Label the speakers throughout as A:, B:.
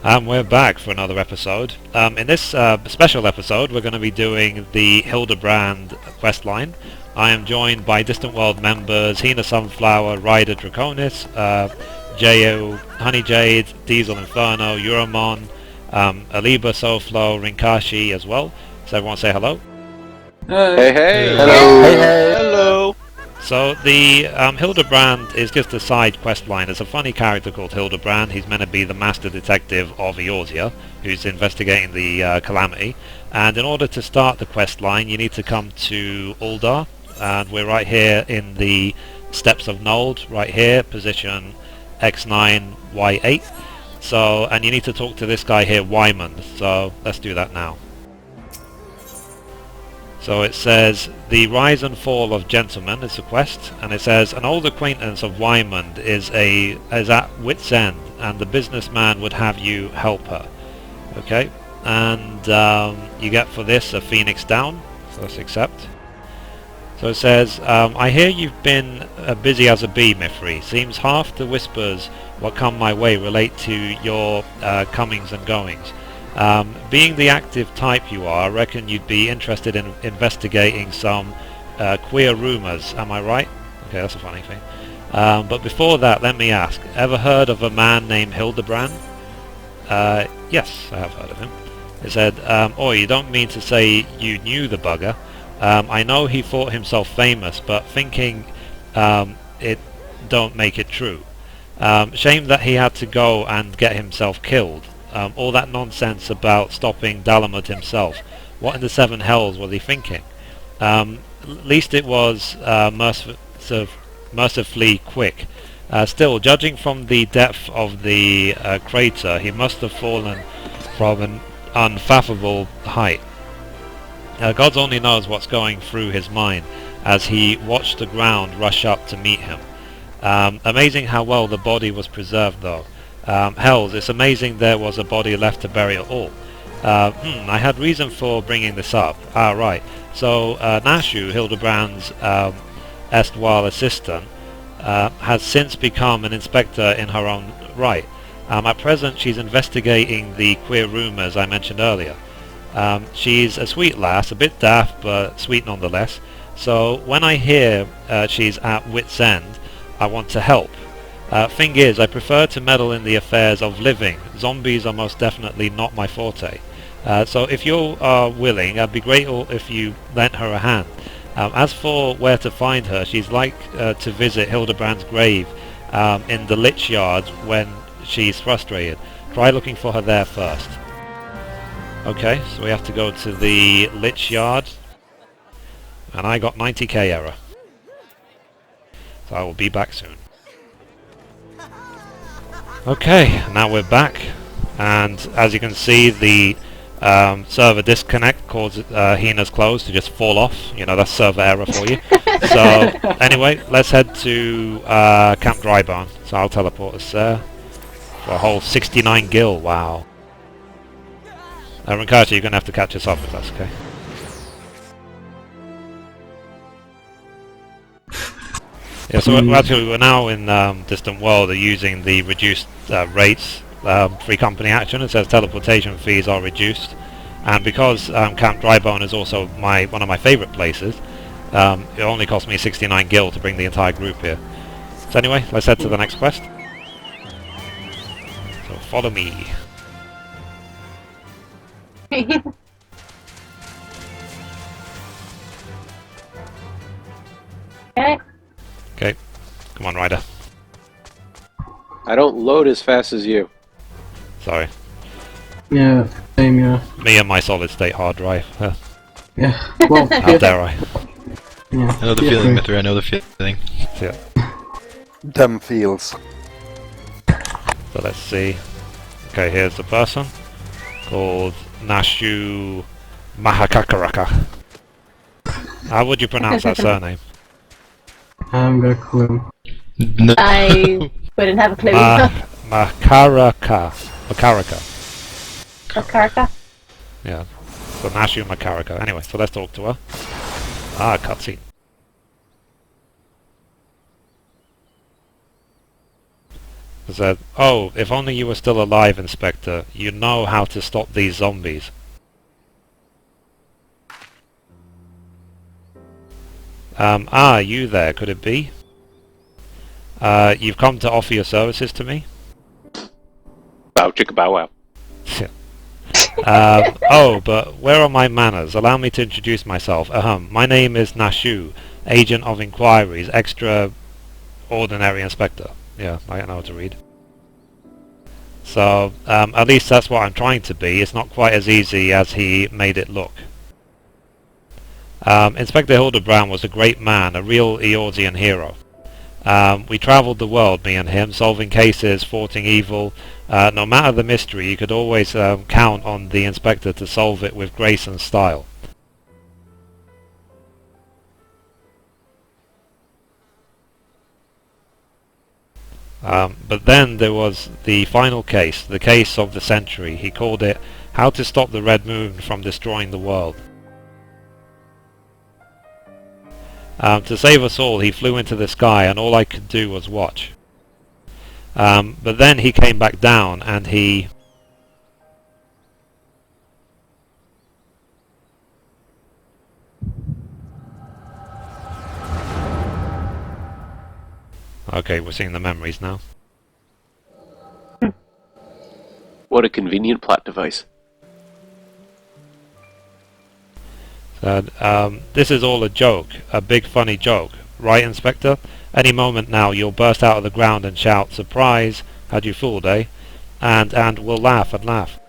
A: And we're back for another episode. In this special episode, we're going to be doing the Hildibrand questline. I am joined by Distant World members Hina Sunflower, Ryder Draconis, Jo, Honey Jade, Diesel Inferno, Euromon, Aliba Soflo, Rinkashi as well. So everyone say hello.
B: Hey, hey!
C: Hello!
B: Hey, hey! Hello!
A: So the Hildibrand is just a side quest line. There's a funny character called Hildibrand. He's meant to be the master detective of Eorzea, who's investigating the Calamity. And in order to start the quest line, you need to come to Ul'dah. And we're right here in the steps of Nald, right here, position X9, Y8. So, and you need to talk to this guy here, Wymond. So let's do that now. So it says, the rise and fall of gentlemen is the quest, and it says, an old acquaintance of Wymond is at wit's end, and the businessman would have you help her. Okay, and you get for this a phoenix down, so let's accept. So it says, I hear you've been busy as a bee, Mithrie. Seems half the whispers what come my way relate to your comings and goings. Being the active type you are, I reckon you'd be interested in investigating some queer rumours, am I right? Okay, that's a funny thing. But before that, let me ask, ever heard of a man named Hildibrand? Yes, I have heard of him. It said, oh, you don't mean to say you knew the bugger. I know he thought himself famous, but thinking it don't make it true. Shame that he had to go and get himself killed. All that nonsense about stopping Dalamud himself. What in the seven hells was he thinking? At least it was mercifully quick. Still, judging from the depth of the crater, he must have fallen from an unfathomable height. God only knows what's going through his mind as he watched the ground rush up to meet him. Amazing how well the body was preserved though. Hells, it's amazing there was a body left to bury it all. I had reason for bringing this up. Right. So, Nashu, Hildibrand's erstwhile assistant, has since become an inspector in her own right. At present, she's investigating the queer rumours I mentioned earlier. She's a sweet lass, a bit daft, but sweet nonetheless. So, when I hear she's at wit's end, I want to help. Thing is, I prefer to meddle in the affairs of living. Zombies are most definitely not my forte. So if you are willing, I'd be grateful if you lent her a hand. As for where to find her, she's like to visit Hildibrand's grave in the Lich Yard when she's frustrated. Try looking for her there first. Okay, so we have to go to the Lich Yard. And I got 90k error. So I will be back soon. Okay, now we're back, and as you can see, the server disconnect caused Hina's clothes to just fall off. You know, that's server error for you. So anyway, let's head to Camp Drybone. So I'll teleport us there for a whole 69 gil. Wow. Rinkachi, you're gonna have to catch us up if that's okay. Yeah, so we're now in Distant World. They're using the reduced rates, free company action. It says teleportation fees are reduced, and because Camp Drybone is also one of my favourite places, it only cost me 69 gil to bring the entire group here. So anyway, let's head to the next quest. So follow me. Okay, come on, Ryder.
B: I don't load as fast as you.
A: Sorry.
C: Yeah, same, yeah.
A: Me and my solid-state hard drive.
C: Yeah, well,
A: How dare I?
C: Yeah.
D: I know the feeling, Mithrie, I know the feeling.
A: Yeah.
E: Them feels.
A: So let's see. Okay, here's the person called Nashu Mahakakaraka. How would you pronounce that surname?
C: I haven't got a clue.
D: No.
F: I wouldn't have a clue.
A: Makaraka.
F: Makaraka?
A: Yeah. So Nashu Makaraka. Anyway, so let's talk to her. Cutscene. I said, "Oh, if only you were still alive, Inspector. You know how to stop these zombies." You there, could it be? You've come to offer your services to me?
B: Bow chicka bow wow.
A: Oh, but where are my manners? Allow me to introduce myself. My name is Nashu, Agent of Inquiries, Extraordinary Inspector. Yeah, I don't know how to read. So, at least that's what I'm trying to be. It's not quite as easy as he made it look. Inspector Hildibrand was a great man, a real Eorzean hero. We travelled the world, me and him, solving cases, thwarting evil. No matter the mystery, you could always count on the Inspector to solve it with grace and style. But then there was the final case, the case of the century. He called it How to Stop the Red Moon from Destroying the World. To save us all, he flew into the sky, and all I could do was watch. But then he came back down, and he... Okay, we're seeing the memories now.
B: What a convenient plot device.
A: Said, this is all a joke, a big funny joke. Right, Inspector? Any moment now you'll burst out of the ground and shout, "Surprise! Had you fooled, eh?" And we'll laugh and laugh.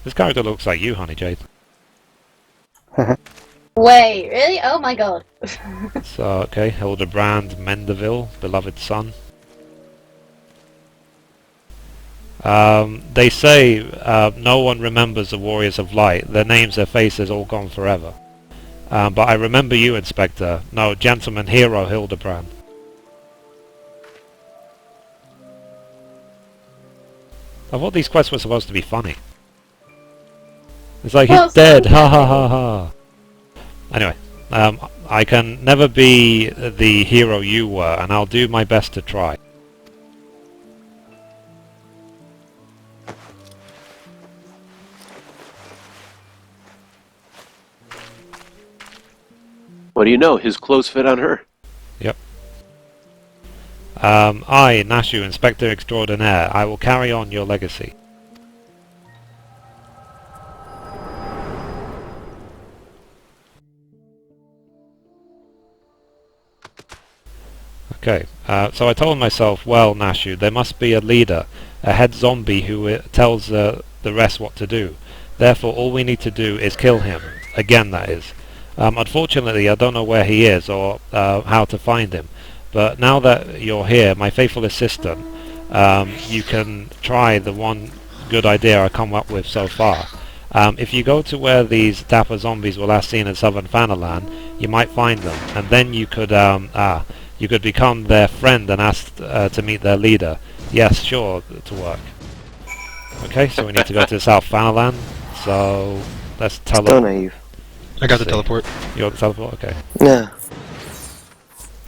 A: This character looks like you, Honey Jade.
F: Wait, really? Oh my god.
A: So, okay, Hildibrand Mendeville, beloved son. They say no one remembers the Warriors of Light. Their names, their faces, all gone forever. But I remember you, Inspector. No, Gentleman Hero Hildibrand. I thought these quests were supposed to be funny. It's like, he's dead, ha ha ha ha. Anyway, I can never be the hero you were, and I'll do my best to try.
B: What do you know? His clothes fit on her.
A: Yep. I, Nashu, Inspector Extraordinaire, I will carry on your legacy. Okay, so I told myself, well, Nashu, there must be a leader, a head zombie who tells the rest what to do. Therefore, all we need to do is kill him. Again, that is. Unfortunately, I don't know where he is or how to find him. But now that you're here, my faithful assistant, you can try the one good idea I come up with so far. If you go to where these dapper zombies were last seen in southern Fanalan, you might find them, and then you could become their friend and ask to meet their leader. Yes, sure, to work. Okay, so we need to go to South Fanalan. So let's tell
G: So
A: them.
G: naive.
D: I got the teleport.
A: You got the teleport? Okay.
G: Yeah.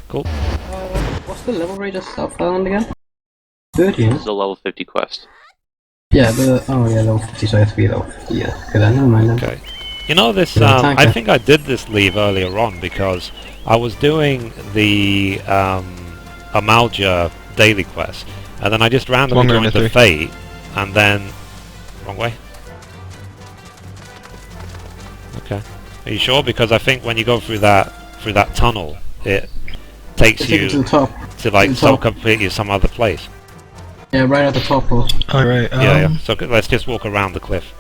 A: Cool.
C: What's the level rate of South Island again? 30,
B: This is a level 50 quest.
C: Yeah, but oh yeah, level 50, so I have to be level 50, yeah. Okay, then never mind then.
A: Okay. You know this,
C: Yeah, thank
A: I
C: you.
A: think I did this leave earlier on because I was doing the Amalja daily quest, and then I just randomly
D: Wrong way,
A: joined the
D: Mithrie.
A: Fate, and then... Wrong way? Okay. Are you sure? Because I think when you go through that tunnel, it takes
C: Take it to the
A: you
C: top.
A: to like
C: to the
A: so
C: top.
A: completely some other place.
C: Yeah, right at the top.
D: Alright,
A: Yeah. So let's just walk around the cliff.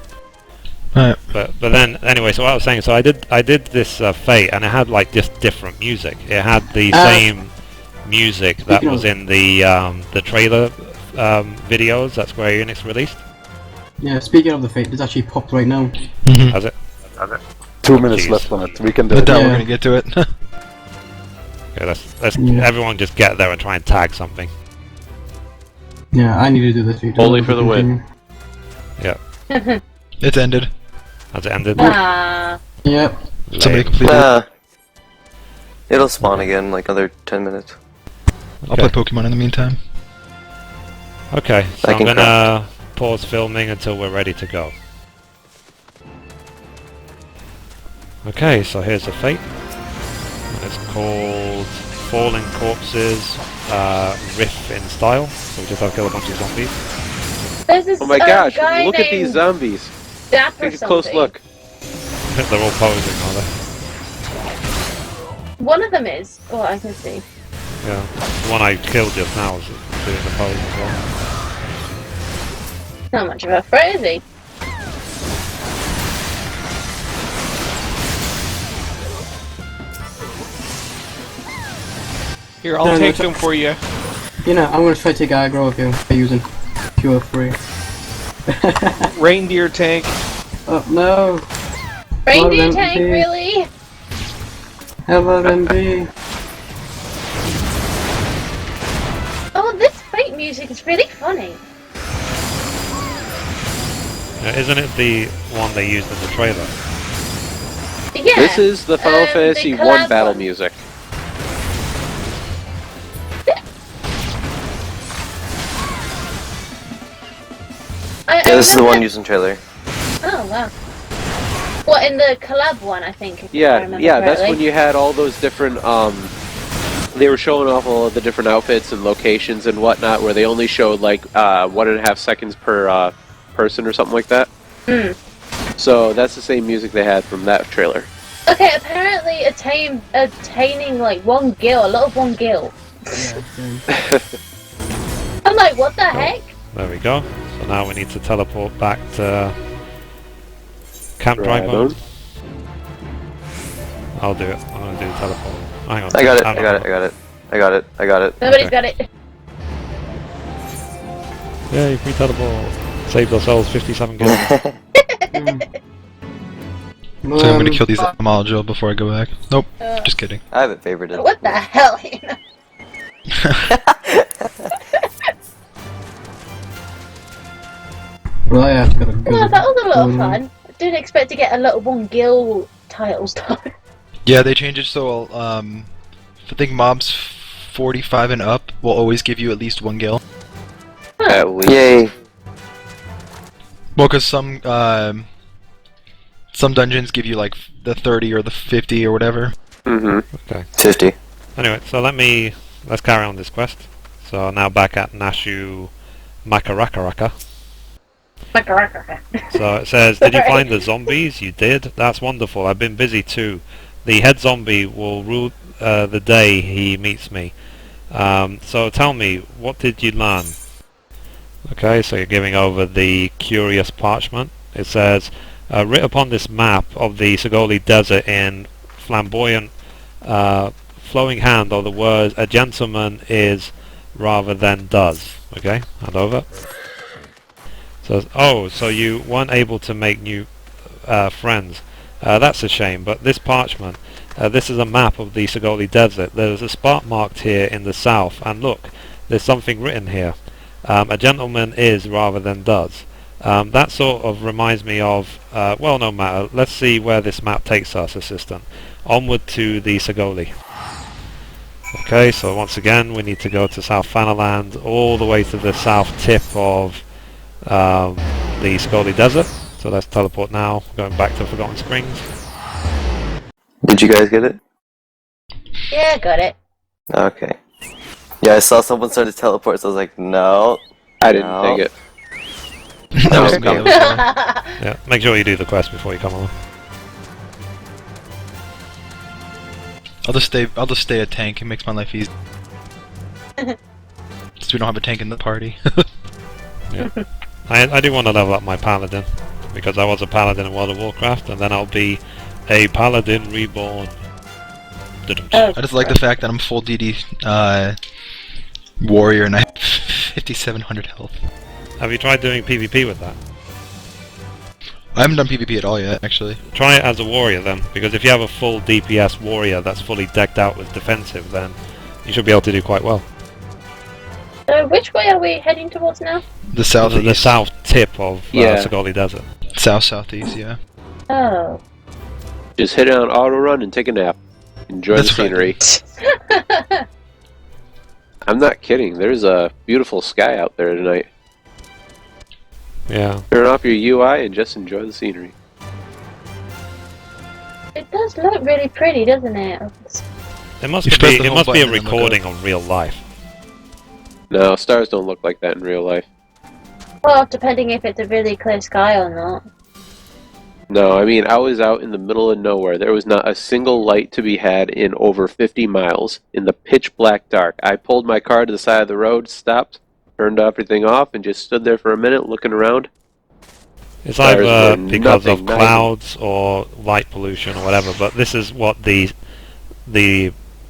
D: Alright.
A: But then anyway, so what I was saying, so I did this Fate, and it had like just different music. It had the same music that was in the trailer videos that Square Enix released.
C: Yeah, speaking of the Fate, it's actually popped right now.
D: Mm-hmm.
A: Has it?
E: 2 minutes
A: Jeez.
E: left on it. We can do
D: But
E: it.
D: that
C: Yeah.
D: we're gonna get to it.
A: Okay, let's
C: Yeah.
A: everyone just get there and try and tag something.
C: Yeah, I need to do this.
B: Only for the win.
D: It's ended.
A: Has it ended?
F: Ah.
C: Yep.
D: Somebody
A: Lame.
D: completed it.
G: It'll spawn again in like another 10 minutes.
D: I'll play Pokemon in the meantime.
A: Okay, so
G: I
A: I'm
G: can
A: gonna pause filming until we're ready to go. Okay, so here's the fate. It's called Falling Corpses, Riff in Style. So we just have to kill a bunch of zombies.
F: There's this
B: Oh my gosh,
F: guy
B: look at
F: named
B: these zombies.
F: Dap or
B: Take a close
F: something.
B: look.
A: They're all posing, are they?
F: One of them is, what I can see.
A: Yeah. The one I killed just now is doing the pose as well.
F: Not much of a threat, is he?
H: Here, I'll take them for you.
C: You know, I'm gonna try to take aggro of you by using Pure 3.
H: Reindeer tank.
C: Oh no!
F: Reindeer
C: Well,
F: tank,
C: then,
F: really?
C: How about MB?
F: Oh, this fake music is really funny.
A: Isn't it the one they used in the trailer?
F: Yeah.
B: This is the Final Fantasy
F: the
B: 1
F: collab
B: battle
F: one.
B: music.
F: I
G: Yeah, this is the
F: remember-
G: one used in trailer.
F: Oh, wow. What, in the collab one, I think? If I
B: Yeah,
F: remember
B: yeah, that's
F: correctly.
B: when you had all those different, they were showing off all of the different outfits and locations and whatnot, where they only showed like 1.5 seconds per person or something like that.
F: Hmm.
B: So that's the same music they had from that trailer.
F: Okay, apparently attaining like 1 gil, a lot of 1 gil.
C: Yeah,
F: I'm like, what the heck?
A: There we go. So now we need to teleport back to Camp
B: Right
A: Dragon.
B: on.
A: I'll do it. I'm gonna do the teleport. Hang on.
G: I got it,
A: I'm
G: I got it, I got it. I got it, I got it.
F: Nobody's
A: Okay.
F: got it.
A: Yay, free teleport. Saved ourselves 57 gold.
C: Well,
D: So I'm gonna kill these Amaljo before I go back. Nope, just kidding.
G: I have it favorited.
F: What the hell?
C: well, I have got a good.
F: Well, that was a lot of
C: um,
F: fun. I didn't expect to get a lot of 1 gil titles though.
D: Yeah, they changed it so I think mobs 45 and up will always give you at least 1 gil.
B: At least.
G: Yay.
D: Well, because some dungeons give you like the 30 or the 50 or whatever.
B: Mm-hmm.
A: Okay.
G: 50.
A: Anyway, so let's carry on this quest. So now back at Nashu Makarakaraka. So it says, did you find the zombies? You did? That's wonderful. I've been busy too. The head zombie will rule the day he meets me. So tell me, what did you learn? Okay, so you're giving over the curious parchment. It says, writ upon this map of the Segoli Desert in flamboyant, flowing hand are the words, a gentleman is rather than does. Okay, hand over. So, oh, so you weren't able to make new friends. That's a shame, but this parchment, this is a map of the Segoli Desert. There's a spot marked here in the south, and look, there's something written here. A gentleman is rather than does. That sort of reminds me of, well, no matter. Let's see where this map takes us, assistant. Onward to the Segoli. Okay, so once again, we need to go to South Fanaland, all the way to the south tip of the Segoli Desert. So let's teleport now, going back to Forgotten Springs.
G: Did you guys get it?
F: Yeah, got it.
G: Okay. Yeah, I saw someone start to teleport, so I was like, no.
B: I didn't
G: No.
B: take it.
D: That was me.
G: Okay.
D: that was her.
A: Yeah, make sure you do the quest before you come along.
D: I'll just stay a tank. It makes my life easy. Since we don't have a tank in the party.
A: I do want to level up my paladin, because I was a paladin in World of Warcraft, and then I'll be a paladin reborn.
F: Oh,
D: I just like the fact that I'm full DD warrior and I have 5700 health.
A: Have you tried doing PvP with that?
D: I haven't done PvP at all yet, actually.
A: Try it as a warrior then, because if you have a full DPS warrior that's fully decked out with defensive, then you should be able to do quite well.
F: So which way are we heading towards now?
D: The southeast.
A: The south tip of
B: Yeah.
A: Segoli Desert.
D: Southeast, yeah.
F: Oh.
B: Just hit it on auto run and take a nap. Enjoy
D: That's
B: the
D: what I
B: scenery. I'm not kidding. There's a beautiful sky out there tonight.
A: Yeah.
B: Turn off your UI and just enjoy the scenery.
F: It does look really pretty, doesn't it?
A: It must
D: You
A: be.
D: press the
A: It
D: home
A: must be a
D: button and look
A: recording of real life.
B: No, stars don't look like that in real life.
F: Well, depending if it's a really clear sky or not.
B: No, I mean, I was out in the middle of nowhere. There was not a single light to be had in over 50 miles in the pitch black dark. I pulled my car to the side of the road, stopped, turned everything off, and just stood there for a minute looking around.
A: It's
B: Stars
A: either
B: were
A: because
B: nothing,
A: of
B: not
A: clouds or light pollution or whatever, but this is what the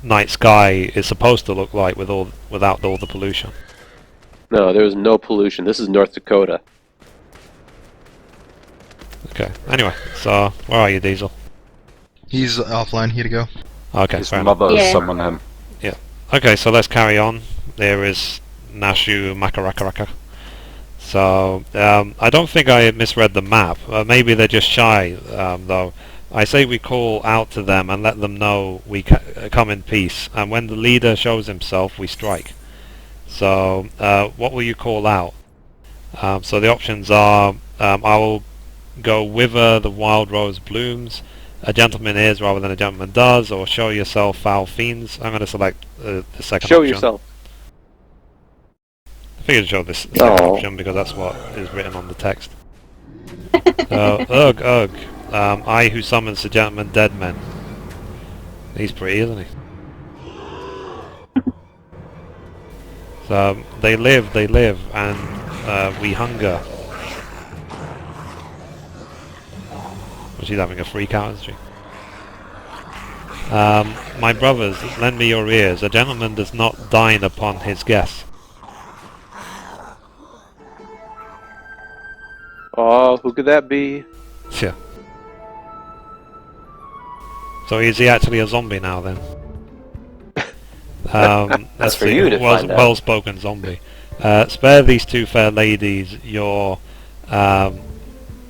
A: night sky is supposed to look like without all the pollution.
B: No, there was no pollution. This is North Dakota.
A: Okay. Anyway, so where are you, Diesel?
D: He's offline. Here to go.
A: Okay,
E: His
A: fair enough.
E: mother
F: Yeah.
E: summoned him.
A: Okay, so let's carry on. There is Nashu Makarakaraka. So, I don't think I misread the map. Maybe they're just shy, though. I say we call out to them and let them know we come in peace. And when the leader shows himself, we strike. So, what will you call out? So the options are, I will go whither the wild rose blooms, a gentleman is rather than a gentleman does, or show yourself, foul fiends. I'm going to select the second
B: Show
A: option.
B: yourself.
A: I figured to show this second
B: Oh.
A: option because that's what is written on the text. Ugh, ugh. I who summons the gentleman dead men. He's pretty, isn't he? So, they live, and we hunger. Well, she's having a freak out, isn't she? My brothers, lend me your ears. A gentleman does not dine upon his guests.
B: Oh, who could that be?
A: Yeah. So is he actually a zombie now then? That's
G: for you to find out.
A: well-spoken zombie. Spare these two fair ladies your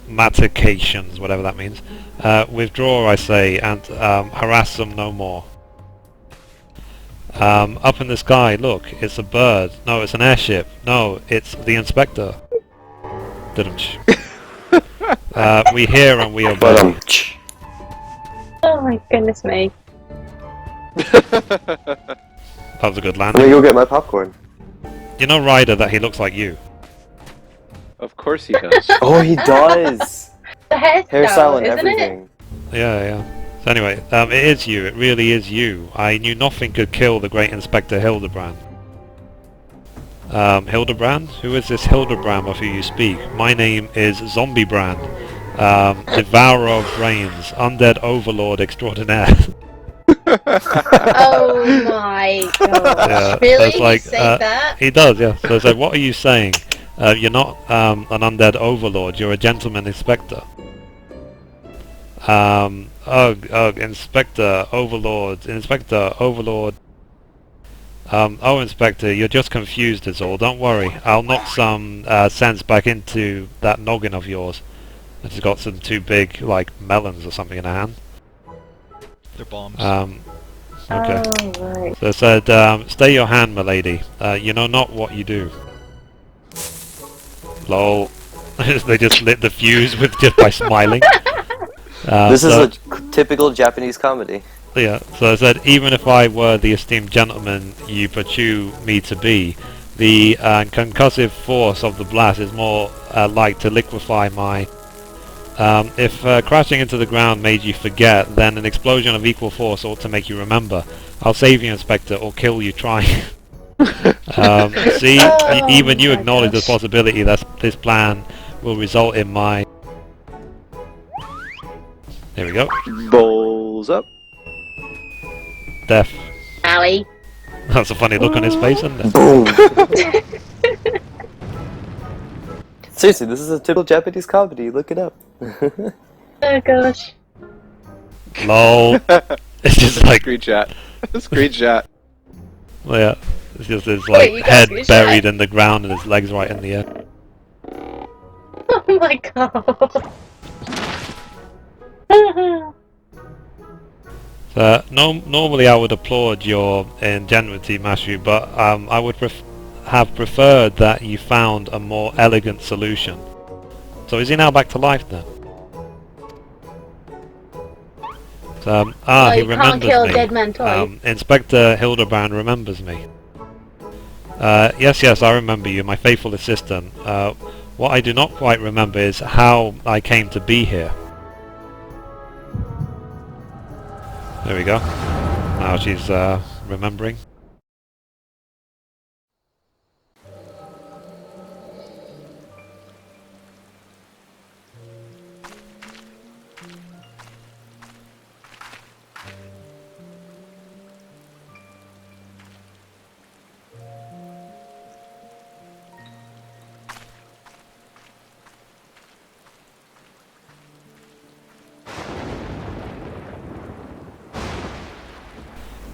A: matications, whatever that means. Withdraw, I say, and harass them no more. Up in the sky, look, it's a bird. No, it's an airship. No, it's the inspector. We hear and we obey.
F: Oh my goodness me.
A: That was a good
G: Let me
A: landing.
G: go get my popcorn.
A: You know, Ryder, that he looks like you.
B: Of course he does.
G: Oh, he does!
F: The hairstyle,
G: Hairstyle and
F: isn't
G: everything.
A: Yeah. So anyway, it is you. It really is you. I knew nothing could kill the great Inspector Hildibrand. Hildibrand? Who is this Hildibrand of who you speak? My name is Zombiebrand. Devourer of brains. Undead overlord extraordinaire.
F: Oh my gosh.
A: Yeah,
F: Really?
A: it's like,
F: You say that?
A: He does, yeah. So it's like, what are you saying? You're not an undead overlord. You're a gentleman inspector. Inspector, overlord, inspector, overlord. Oh, Inspector, you're just confused is all. Don't worry. I'll knock some sense back into that noggin of yours. It's got some two big, like, melons or something in her hand.
D: They're bombs.
A: Okay.
F: Oh, right.
A: So it said, stay your hand, milady. You know not what you do. Lol. They just lit the fuse with just by smiling.
G: This is a typical Japanese comedy.
A: Yeah, so I said, even if I were the esteemed gentleman you pursue me to be, the concussive force of the blast is more like to liquefy my... if crashing into the ground made you forget, then an explosion of equal force ought to make you remember. I'll save you, Inspector, or kill you trying. See, even you
F: my
A: acknowledge the
F: gosh.
A: possibility that this plan will result in my... There we go.
B: Bowls up.
A: Death.
F: Owie.
A: That's a funny look on his face, isn't it?
G: Boom! Seriously, this is a typical Japanese comedy. Look it up.
F: Oh gosh.
A: Lol. It's just like,
B: Screenshot. Screenshot.
A: well, yeah, it's just his
F: Wait,
A: like
F: you got
A: head
F: screenshot?
A: buried in the ground and his legs right in the air.
F: Oh my god.
A: Normally I would applaud your ingenuity, Mithrie, but I would have preferred that you found a more elegant solution. So is he now back to life then? He
F: you can't
A: remembers
F: kill
A: me.
F: a dead man twice.
A: Inspector Hildibrand remembers me. Yes, I remember you, my faithful assistant. What I do not quite remember is how I came to be here. There we go. Now she's remembering.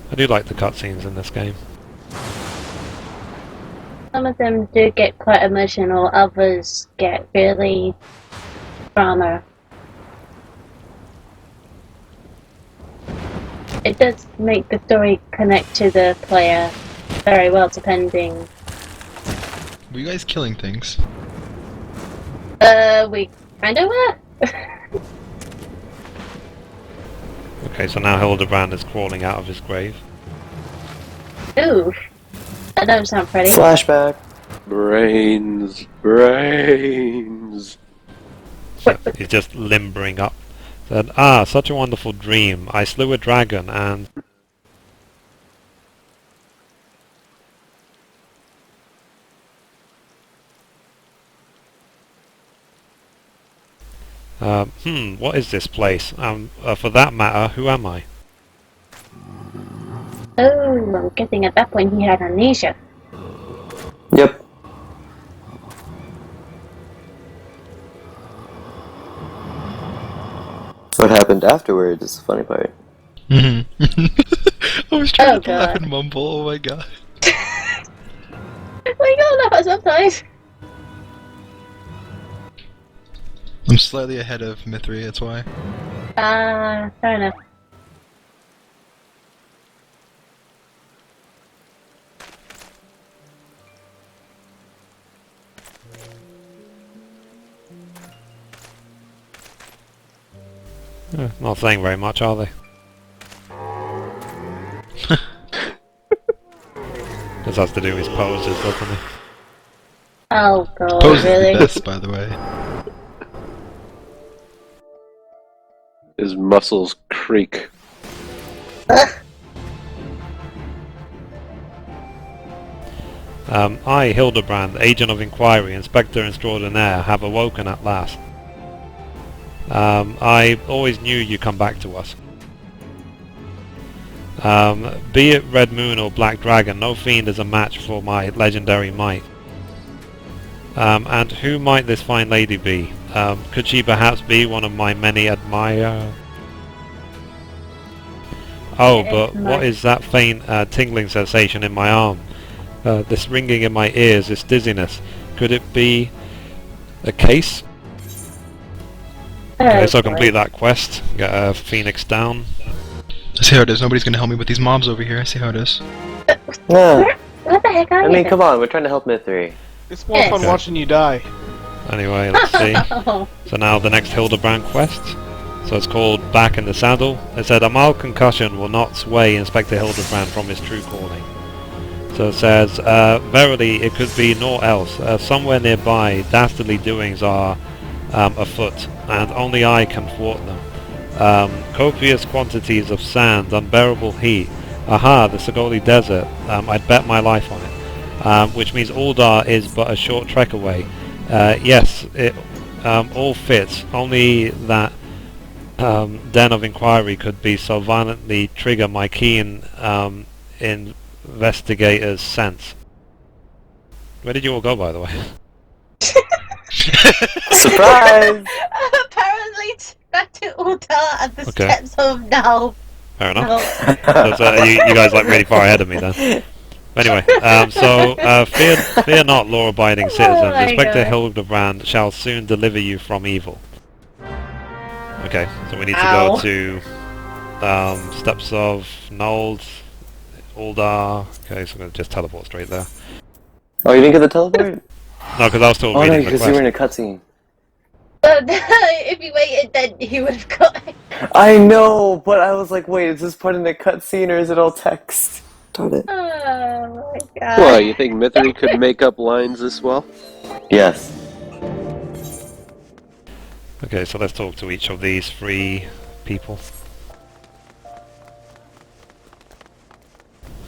A: I do like the cutscenes in this game.
F: Some of them do get quite emotional, others get really drama. It does make the story connect to the player very well, depending.
D: Were you guys killing things?
F: We kind of were.
A: Okay, so now Hildibrand is crawling out of his grave.
F: Ooh, that doesn't sound pretty.
G: Flashback.
B: Brains.
A: He's just limbering up. Said, such a wonderful dream. I slew a dragon and... what is this place? For that matter, who am I?
F: Oh, I'm guessing at that point he had amnesia.
G: Yep. What happened afterwards is the funny part.
D: Mm-hmm. I was trying to laugh
F: God.
D: and mumble, oh my god.
F: We gotta laugh at sometimes.
D: I'm slightly ahead of Mithrie, that's why.
F: Fair enough.
A: Not saying very much, are they? This has to do with his poses, doesn't it?
F: Oh god,
D: Pose
F: really?
D: is the best, by the way.
B: His muscles creak.
A: I, Hildibrand, Agent of Inquiry, Inspector Extraordinaire, have awoken at last. I always knew you'd come back to us. Be it Red Moon or Black Dragon, no fiend is a match for my legendary might. And who might this fine lady be? Could she perhaps be one of my many admirers? Oh, but what is that faint tingling sensation in my arm? This ringing in my ears, this dizziness. Could it be a case? Okay, so complete that quest. Get a phoenix down.
D: I see how it is, nobody's gonna help me with these mobs over here, I see how it is.
G: Yeah.
F: What the heck are
G: I
F: you?
G: mean, come on, we're trying to help Mithrie.
E: It's more fun
A: Okay.
E: watching you die.
A: Anyway, let's see. So now the next Hildibrand quest. So it's called Back in the Saddle. It said a mild concussion will not sway Inspector Hildibrand from his true calling. So it says, verily it could be naught else. Somewhere nearby dastardly doings are afoot, and only I can thwart them. Copious quantities of sand, unbearable heat. Aha, the Sagoli Desert. I'd bet my life on it. Which means Ul'dah is but a short trek away. Yes, it all fits. Only that Den of Inquiry could be so violently trigger my keen investigator's sense. Where did you all go, by the way?
G: Surprise!
F: Apparently, back to Ul'dah at the
A: Okay.
F: steps of Nald.
A: Fair enough. So, you guys like really far ahead of me then. Anyway, fear not, law-abiding citizens.
F: my
A: Inspector
F: God.
A: Hildibrand shall soon deliver you from evil. Okay, so we need to
F: Ow.
A: go to Steps of Nald, Ul'dah. Okay, so I'm going to just teleport straight there.
G: Oh, you didn't get the teleport?
A: No, because I was still
G: Oh no,
A: reading the
G: because you were in
A: quest.
G: a cutscene.
F: If you waited, then he would have got it.
G: I know, but I was like, wait, is this part in the cutscene or is it all text? Darn it.
F: Oh my god.
B: Well, you think Mithrie could make up lines this well?
G: Yes.
A: Okay, so let's talk to each of these 3 people.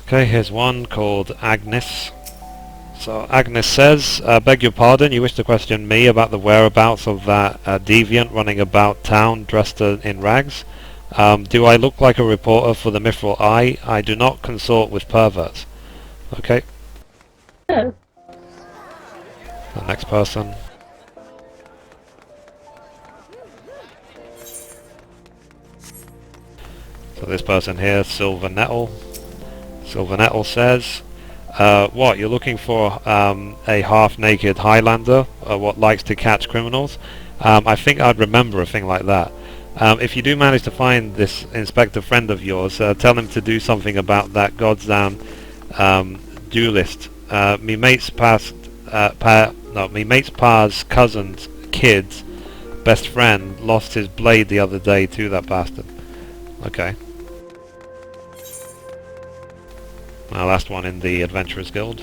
A: Okay, here's one called Agnes. So Agnes says, beg your pardon, you wish to question me about the whereabouts of that deviant running about town dressed in rags? Do I look like a reporter for the Mithril Eye? I do not consort with perverts. Okay.
F: Oh.
A: The next person. So this person here, Silver Nettle. Silver Nettle says, what, you're looking for a half-naked Highlander, what likes to catch criminals? I think I'd remember a thing like that. If you do manage to find this inspector friend of yours, tell him to do something about that goddamn duelist. Me mate's pa's cousin's kid's best friend lost his blade the other day to that bastard. Okay. Our last one in the Adventurers Guild.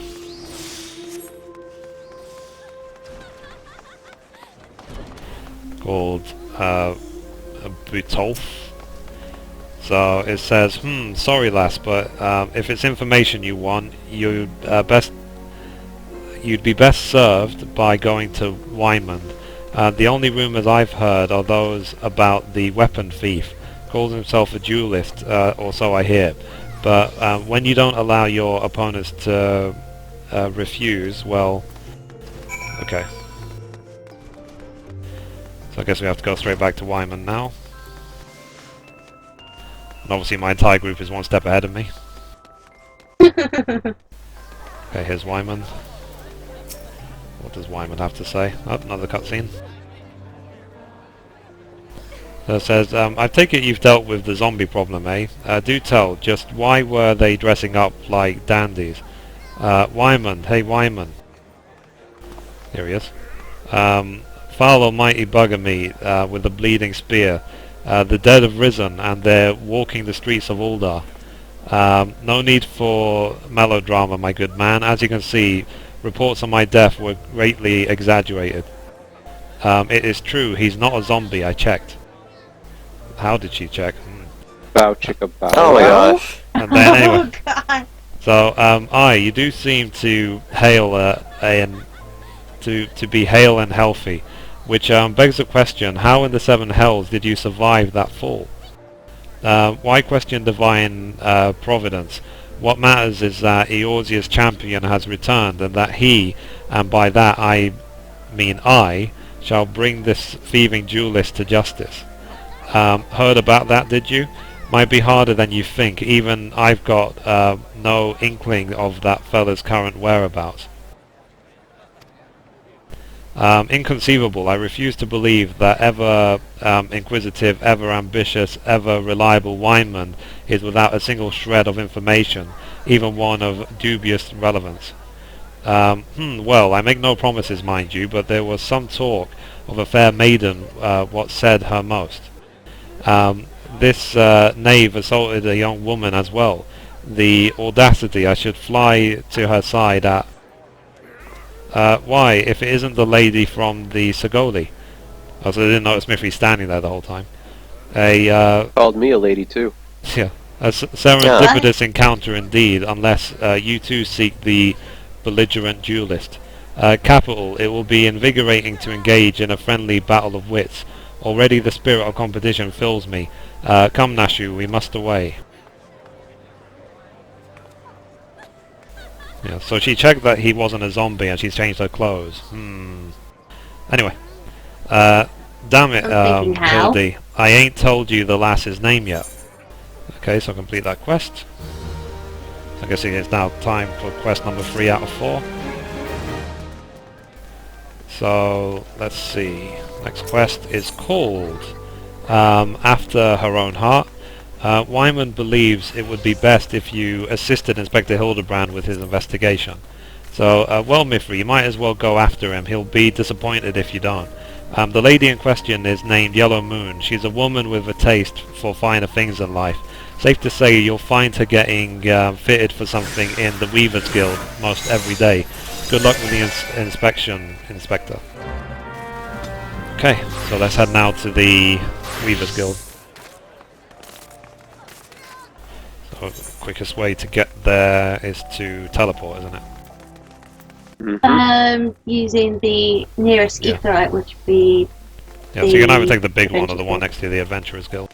A: Called Butolf. So it says, sorry lass, but if it's information you want, you'd be best served by going to Wymond. The only rumours I've heard are those about the weapon thief. Calls himself a duelist, or so I hear. But when you don't allow your opponents to refuse, well, okay. So I guess we have to go straight back to Wymond now. And obviously my entire group is one step ahead of me. Okay, here's Wymond. What does Wymond have to say? Oh, another cutscene. So it says, I take it you've dealt with the zombie problem, eh? Do tell, just why were they dressing up like dandies? Wymond, hey Wymond. Here he is. Foul almighty bugger me with the bleeding spear. The dead have risen and they're walking the streets of Ul'dah. No need for melodrama, my good man. As you can see, reports of my death were greatly exaggerated. It is true, he's not a zombie, I checked. How did she check?
B: Bow chicka bow.
G: Oh my gosh.
A: And then anyway.
F: Oh god.
A: So, you do seem to hail to be hale and healthy, which begs the question: how in the 7 hells did you survive that fall? Why question divine providence? What matters is that Eorzea's champion has returned, and that he, and by that I mean I, shall bring this thieving duelist to justice. Heard about that, did you? Might be harder than you think. Even I've got no inkling of that fella's current whereabouts. Inconceivable. I refuse to believe that ever inquisitive, ever ambitious, ever reliable Wymond is without a single shred of information, even one of dubious relevance. Well, I make no promises, mind you, but there was some talk of a fair maiden, what said her most. This knave assaulted a young woman as well. The audacity, I should fly to her side at... why, if it isn't the lady from the Sagoli? Oh, so they didn't notice Mithrie standing there the whole time.
B: Called me a lady too.
A: Yeah, a serendipitous encounter indeed, unless you too seek the belligerent duelist. Capital, it will be invigorating to engage in a friendly battle of wits. Already the spirit of competition fills me. Come Nashu, we must away. Yeah, so she checked that he wasn't a zombie and she's changed her clothes. Anyway. Damn it, Hildy. I ain't told you the lass's name yet. Okay, so complete that quest. So I guess it is now time for quest number 3 out of 4. So, let's see. Next quest is called After Her Own Heart. Wymond believes it would be best if you assisted Inspector Hildibrand with his investigation. So, well, Mithrie, you might as well go after him. He'll be disappointed if you don't. The lady in question is named Yellow Moon. She's a woman with a taste for finer things in life. Safe to say you'll find her getting fitted for something in the Weavers Guild most every day. Good luck with the inspection, Inspector. Okay, so let's head now to the Weavers Guild. So the quickest way to get there is to teleport, isn't it?
F: Using the nearest
A: Yeah.
F: etherite, which would be...
A: Yeah, so you can either take the big one or
F: Adventure
A: the one
F: Guild.
A: next to the Adventurers Guild.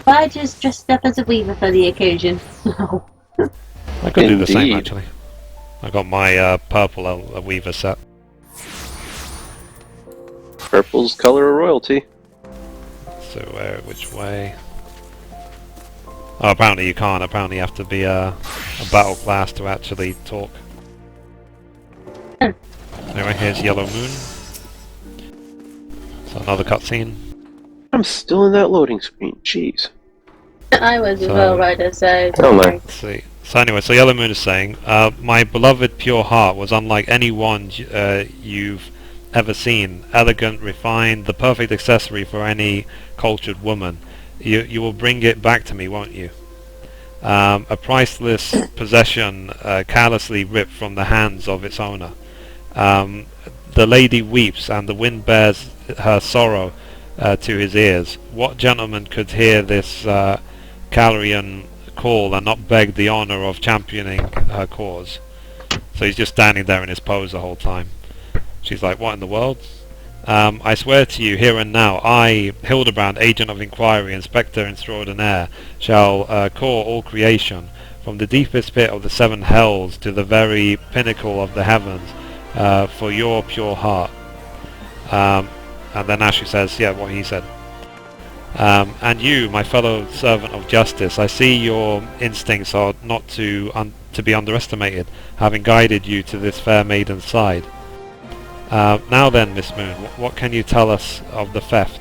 F: I just dressed up as a weaver for the occasion.
A: I could do the same
B: Indeed.
A: actually. I got my purple Weaver set.
B: Purple's color of royalty.
A: So which way? Oh, apparently you can't. Apparently you have to be a battle class to actually talk. Anyway, here's Yellow Moon. So another cutscene.
B: I'm still in that loading screen. Jeez.
F: I was as
A: So-
F: well, Ryder, so...
B: Oh my.
A: Let's see. So anyway, so Yellow Moon is saying, my beloved pure heart was unlike anyone you've ever seen. Elegant, refined, the perfect accessory for any cultured woman. You will bring it back to me, won't you? A priceless possession carelessly ripped from the hands of its owner. The lady weeps and the wind bears her sorrow to his ears. What gentleman could hear this Calorian call and not beg the honour of championing her cause? So he's just standing there in his pose the whole time. She's like, what in the world? I swear to you, here and now, I, Hildibrand, Agent of Inquiry, Inspector Extraordinaire, shall call all creation, from the deepest pit of the seven hells to the very pinnacle of the heavens, for your pure heart. And then Ashley says, yeah, what he said. And you, my fellow servant of justice, I see your instincts are not to be underestimated, having guided you to this fair maiden's side. Now then, Miss Moon, what can you tell us of the theft?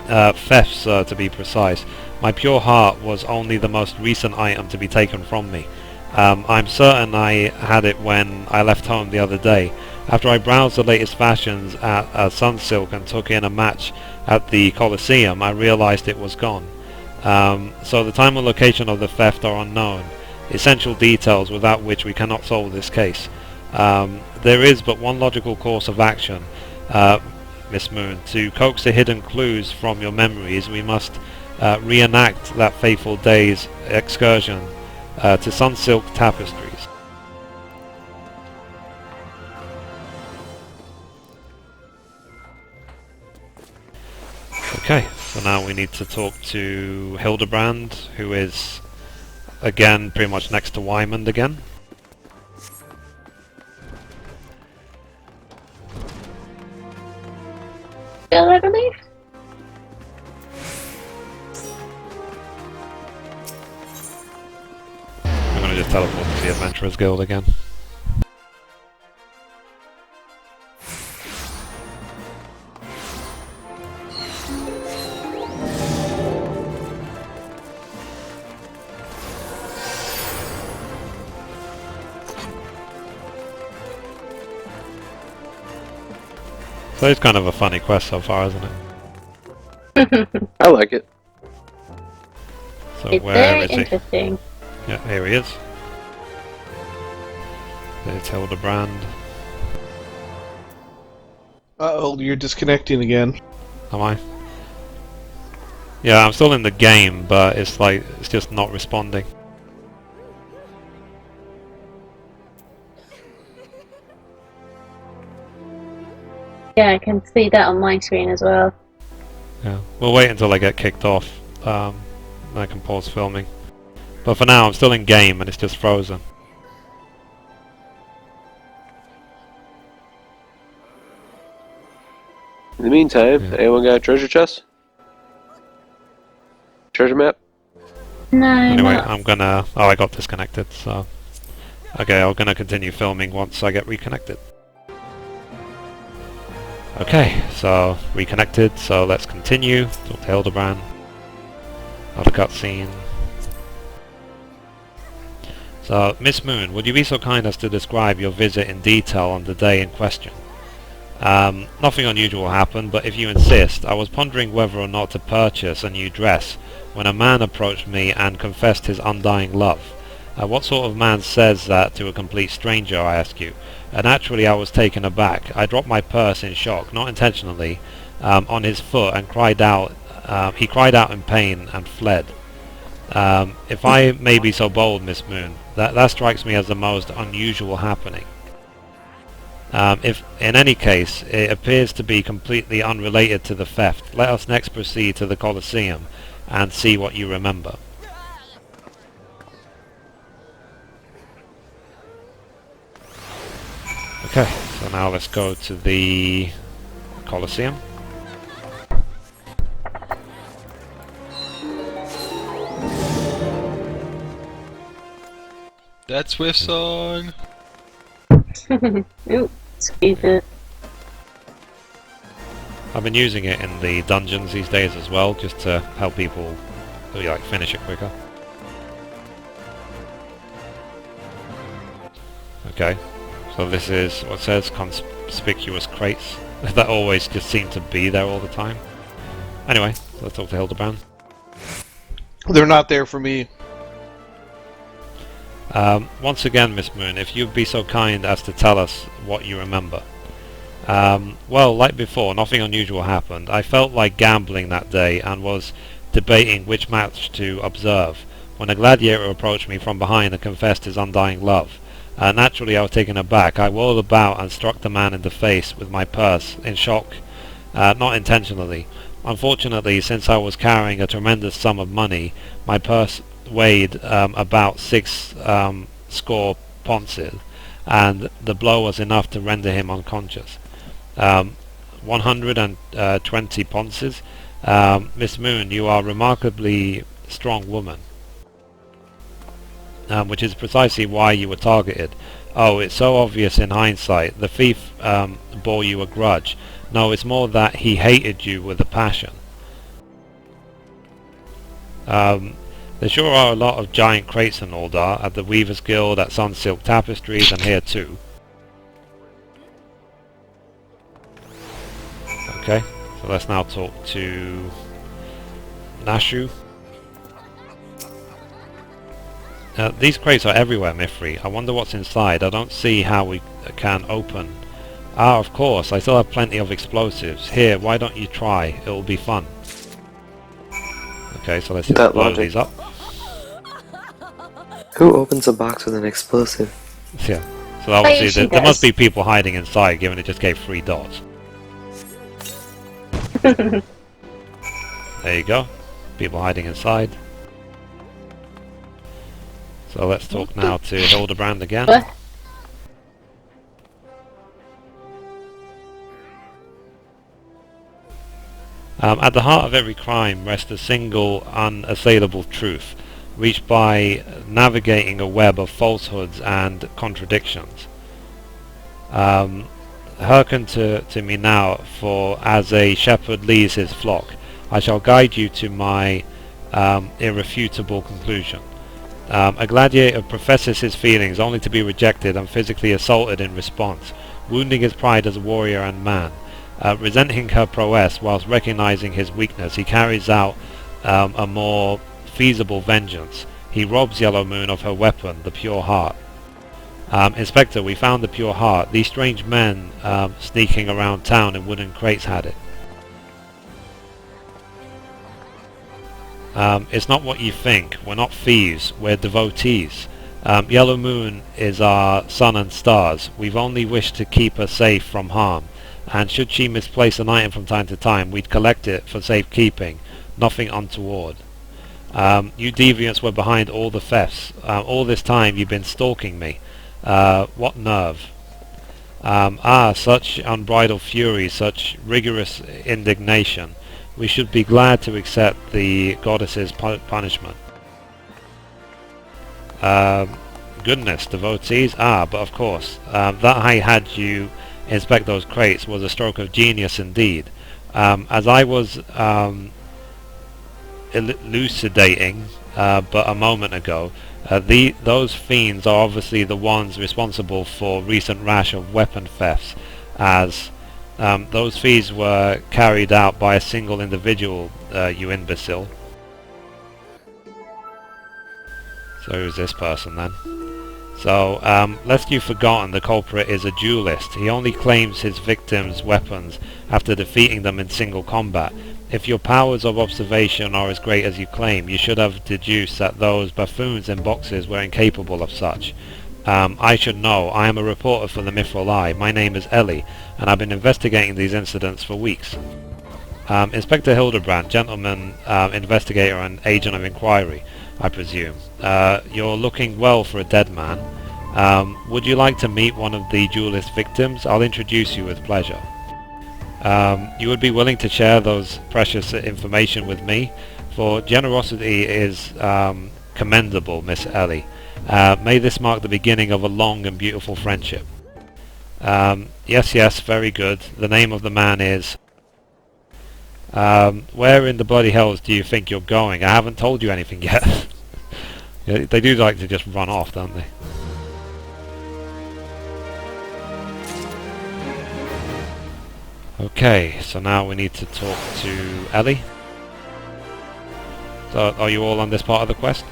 A: Theft, sir, to be precise. My pure heart was only the most recent item to be taken from me. I'm certain I had it when I left home the other day. After I browsed the latest fashions at Sunsilk and took in a match at the Colosseum, I realized it was gone. So the time and location of the theft are unknown, essential details without which we cannot solve this case. There is but one logical course of action, Miss Moon. To coax the hidden clues from your memories, we must reenact that fateful day's excursion to Sunsilk Tapestries. Okay, so now we need to talk to Hildibrand, who is again pretty much next to Wymond again.
F: Bill, I believe?
A: I'm gonna just teleport to the Adventurers Guild again. So it's kind of a funny quest so far, isn't it?
B: I like it.
A: So
F: It's
A: where
F: very
A: is he?
F: interesting.
A: Yeah, here he is. There's Hildibrand.
H: Uh-oh, you're disconnecting again.
A: Am I? Yeah, I'm still in the game, but it's like, it's just not responding.
F: Yeah, I can see that on my screen as well.
A: Yeah, we'll wait until I get kicked off. I can pause filming. But for now, I'm still in game and it's just frozen.
B: In the meantime,
A: Yeah.
B: anyone got a treasure chest? Treasure map?
F: No,
A: Anyway,
F: not.
A: I'm gonna... Oh, I got disconnected, so... Okay, I'm gonna continue filming once I get reconnected. Okay, so reconnected, so let's continue. Talk to Hildibrand. Another cutscene. So, Miss Moon, would you be so kind as to describe your visit in detail on the day in question? Nothing unusual happened, but if you insist, I was pondering whether or not to purchase a new dress when a man approached me and confessed his undying love. What sort of man says that to a complete stranger, I ask you? Naturally, I was taken aback. I dropped my purse in shock, not intentionally, on his foot and cried out. He cried out in pain and fled. If I may be so bold, Miss Moon, that strikes me as the most unusual happening. If in any case it appears to be completely unrelated to the theft, let us next proceed to the Colosseum and see what you remember. Okay, so now let's go to the Colosseum.
D: That Swift song!
F: Ooh, excuse it.
A: I've been using it in the dungeons these days as well, just to help people like finish it quicker. Okay, so this is what says conspicuous crates that always just seem to be there all the time. Anyway, let's talk to Hildibrand.
H: They're not there for me.
A: Once again, Miss Moon, if you'd be so kind as to tell us what you remember. Well, like before, nothing unusual happened. I felt like gambling that day and was debating which match to observe when a gladiator approached me from behind and confessed his undying love. Naturally, I was taken aback. I whirled about and struck the man in the face with my purse, in shock, not intentionally. Unfortunately, since I was carrying a tremendous sum of money, my purse weighed about 6 score ponces, and the blow was enough to render him unconscious. 120 ponces. Miss Moon, you are a remarkably strong woman. Which is precisely why you were targeted. Oh, it's so obvious in hindsight. The thief bore you a grudge. No, it's more that he hated you with a passion. There sure are a lot of giant crates in Ul'dah, at the Weavers Guild, at Sunsilk Tapestries, and here too. Okay, so let's now talk to Nashu. These crates are everywhere, Mithrie. I wonder what's inside. I don't see how we can open. Ah, of course, I still have plenty of explosives. Here, why don't you try? It'll be fun. Okay, so let's just blow these up.
G: Who opens a box with an explosive?
A: Yeah, so obviously there must be people hiding inside, given it just gave 3 dots. There you go. People hiding inside. So let's talk now to Hildibrand again.
F: What?
A: At the heart of every crime rests a single unassailable truth, reached by navigating a web of falsehoods and contradictions. Hearken to me now, for as a shepherd leads his flock, I shall guide you to my irrefutable conclusion. A gladiator professes his feelings only to be rejected and physically assaulted in response, wounding his pride as a warrior and man. Resenting her prowess whilst recognizing his weakness, he carries out a more feasible vengeance. He robs Yellow Moon of her weapon, the pure heart. Inspector, we found the pure heart. These strange men sneaking around town in wooden crates had it. It's not what you think. We're not thieves. We're devotees. Yellow Moon is our sun and stars. We've only wished to keep her safe from harm. And should she misplace an item from time to time, we'd collect it for safekeeping. Nothing untoward. You deviants were behind all the thefts. All this time you've been stalking me. What nerve. Such unbridled fury, such rigorous indignation. We should be glad to accept the goddess's punishment. Goodness, devotees? But of course, that I had you inspect those crates was a stroke of genius indeed. As I was elucidating but a moment ago, those fiends are obviously the ones responsible for recent rash of weapon thefts, as those thieves were carried out by a single individual, you imbecile. So who's this person then? So, lest you've forgotten, the culprit is a duelist. He only claims his victims' weapons after defeating them in single combat. If your powers of observation are as great as you claim, you should have deduced that those buffoons in boxes were incapable of such. I should know. I am a reporter for the Mithrie. My name is Ellie, and I've been investigating these incidents for weeks. Inspector Hildibrand, gentleman investigator and agent of inquiry, I presume. You're looking well for a dead man. Would you like to meet one of the duelist victims? I'll introduce you with pleasure. You would be willing to share those precious information with me? For generosity is commendable, Miss Ellie. May this mark the beginning of a long and beautiful friendship. Yes, very good. The name of the man is... where in the bloody hells do you think you're going? I haven't told you anything yet. Yeah, they do like to just run off, don't they? Okay, so now we need to talk to Ellie. So, are you all on this part of the quest?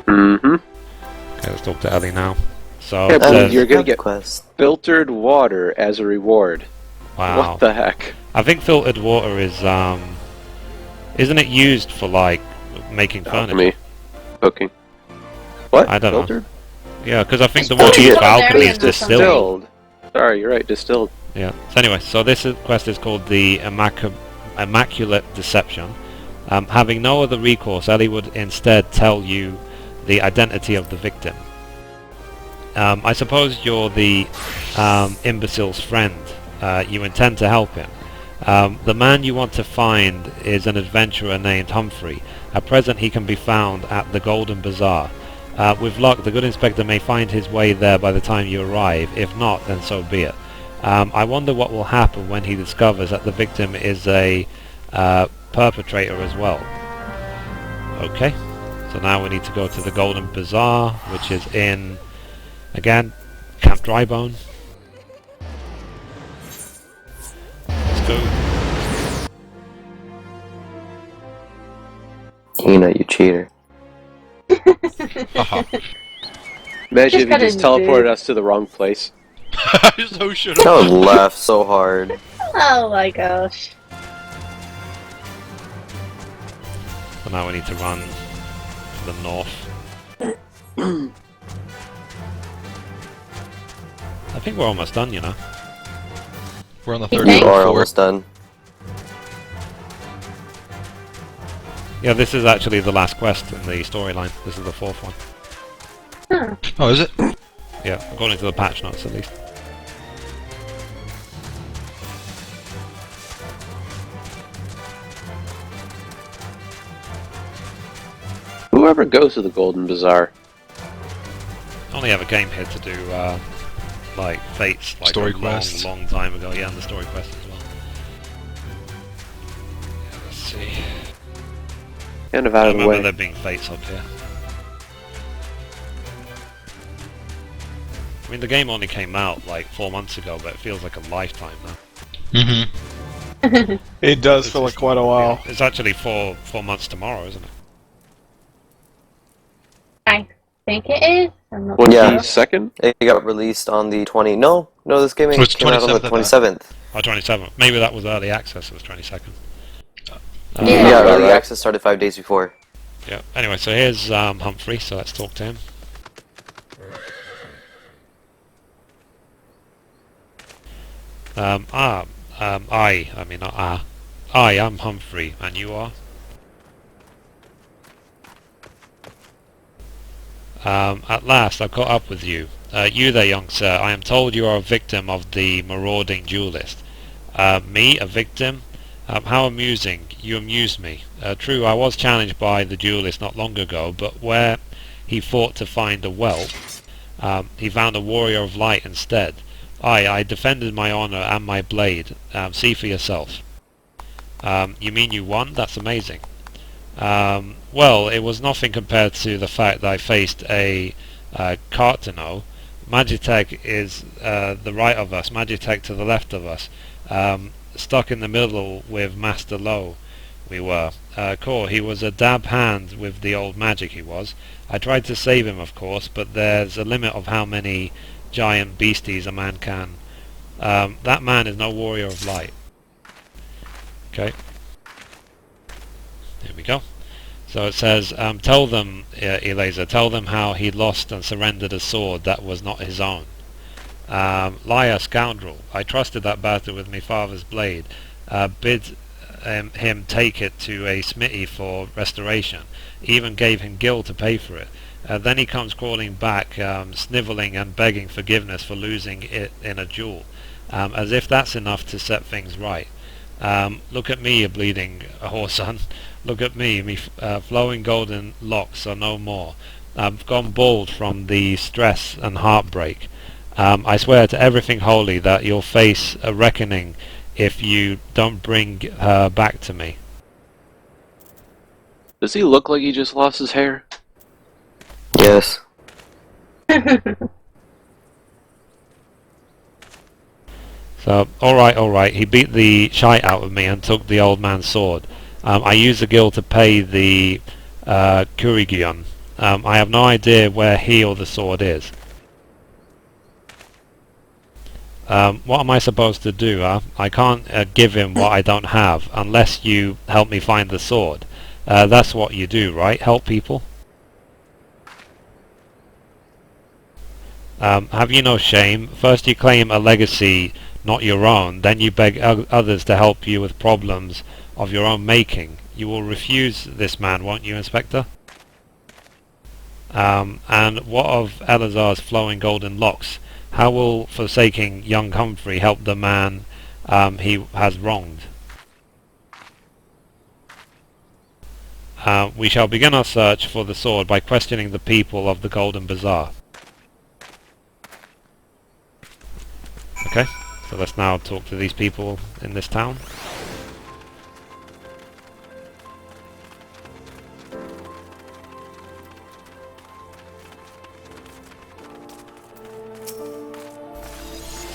B: Mm-hmm.
A: Okay, let's talk to Ellie now. So,
B: Yeah,
A: it
B: but
A: says,
B: you're gonna get
G: Quest.
B: filtered water as a reward.
A: wow.
B: What the heck?
A: I think filtered water is, isn't it used for, like, making furniture?
B: Alchemy. Cooking. What?
A: I don't know.
B: Filtered?
A: Yeah, because I think the
F: It's
A: water
B: filtered
A: used for
F: water.
A: alchemy is
F: It's
A: distilled.
B: Distilled. Sorry, you're right. Distilled.
A: Yeah. So anyway, so this quest is called the Immaculate Deception. Having no other recourse, Ellie would instead tell you the identity of the victim. I suppose you're the imbecile's friend. You intend to help him. The man you want to find is an adventurer named Humphrey. At present he can be found at the Golden Bazaar. With luck, the good inspector may find his way there by the time you arrive. If not, then so be it. I wonder what will happen when he discovers that the victim is a perpetrator as well. Okay, so now we need to go to the Golden Bazaar, which is in, again, Camp Drybone. Let's go.
G: Tina, you cheater.
D: Haha.
B: Imagine if you
F: got
B: just
F: a
B: teleported
F: new-
B: us to the wrong place.
D: I so should
G: I would
D: have.
G: laugh so hard.
F: Oh my gosh.
A: So now we need to run to the north. I think we're almost done, you know.
D: We're on the
F: You
D: third
F: think?
G: You are
D: floor.
G: almost done.
A: Yeah, this is actually the last quest in the storyline. This is the fourth one.
F: Huh.
D: Oh, is it?
A: Yeah, according to the patch notes at least.
B: Whoever goes to the Golden Bazaar.
A: Only ever came here to do like fates, like
D: Story
A: a
D: quests.
A: long time ago. Yeah, and the story quest as well. Yeah, let's see.
B: Kind of
A: I
B: out of the
A: remember
B: way.
A: there being fates up here. I mean, the game only came out like 4 months ago, but it feels like a lifetime now.
D: Mm-hmm.
H: It does feel like quite a while.
A: It's actually four months tomorrow, isn't it?
F: I think it is. I'm not
B: What's
G: Yeah.
B: the second?
G: It got released on the 20... No, this game
D: It's
G: came out on the
D: 27th,
G: 27th.
A: Oh, 27th. Maybe that was early access. It was 22nd.
F: Yeah.
G: Yeah, early
B: right.
G: access started 5 days before.
A: Yeah. Anyway, so here's Humphrey. So let's talk to him. I am Humphrey, and you are? At last, I've caught up with you. You there, young sir, I am told you are a victim of the marauding duelist. Me, a victim? How amusing. You amuse me. True, I was challenged by the duelist not long ago, but where he fought to find a whelp, he found a warrior of light instead. I defended my honor and my blade. See for yourself. You mean you won? That's amazing. Well, it was nothing compared to the fact that I faced a Cartino. Magitech is the right of us, Magitech to the left of us. Stuck in the middle with Master Low, we were. Core, he was a dab hand with the old magic, he was. I tried to save him, of course, but there's a limit of how many giant beasties a man can. That man is no warrior of light. Okay. Here we go. So it says, tell them, Eleazar, tell them how he lost and surrendered a sword that was not his own. Liar, scoundrel, I trusted that bastard with my father's blade. Bid him take it to a smithy for restoration. Even gave him gil to pay for it. Then he comes crawling back, snivelling and begging forgiveness for losing it in a duel. As if that's enough to set things right. Look at me, you bleeding whoreson. Look at me, flowing golden locks are no more. I've gone bald from the stress and heartbreak. I swear to everything holy that you'll face a reckoning if you don't bring her back to me.
B: Does he look like he just lost his hair?
G: Yes.
A: So, alright, he beat the shite out of me and took the old man's sword. I used the gil to pay the Kurigion. I have no idea where he or the sword is. What am I supposed to do, huh? I can't give him what I don't have unless you help me find the sword. That's what you do, right? Help people? Have you no shame? First you claim a legacy not your own, then you beg others to help you with problems of your own making. You will refuse this man, won't you, Inspector? And what of Eleazar's flowing golden locks? How will forsaking young Humphrey help the man he has wronged? We shall begin our search for the sword by questioning the people of the Golden Bazaar. Okay, so let's now talk to these people in this town.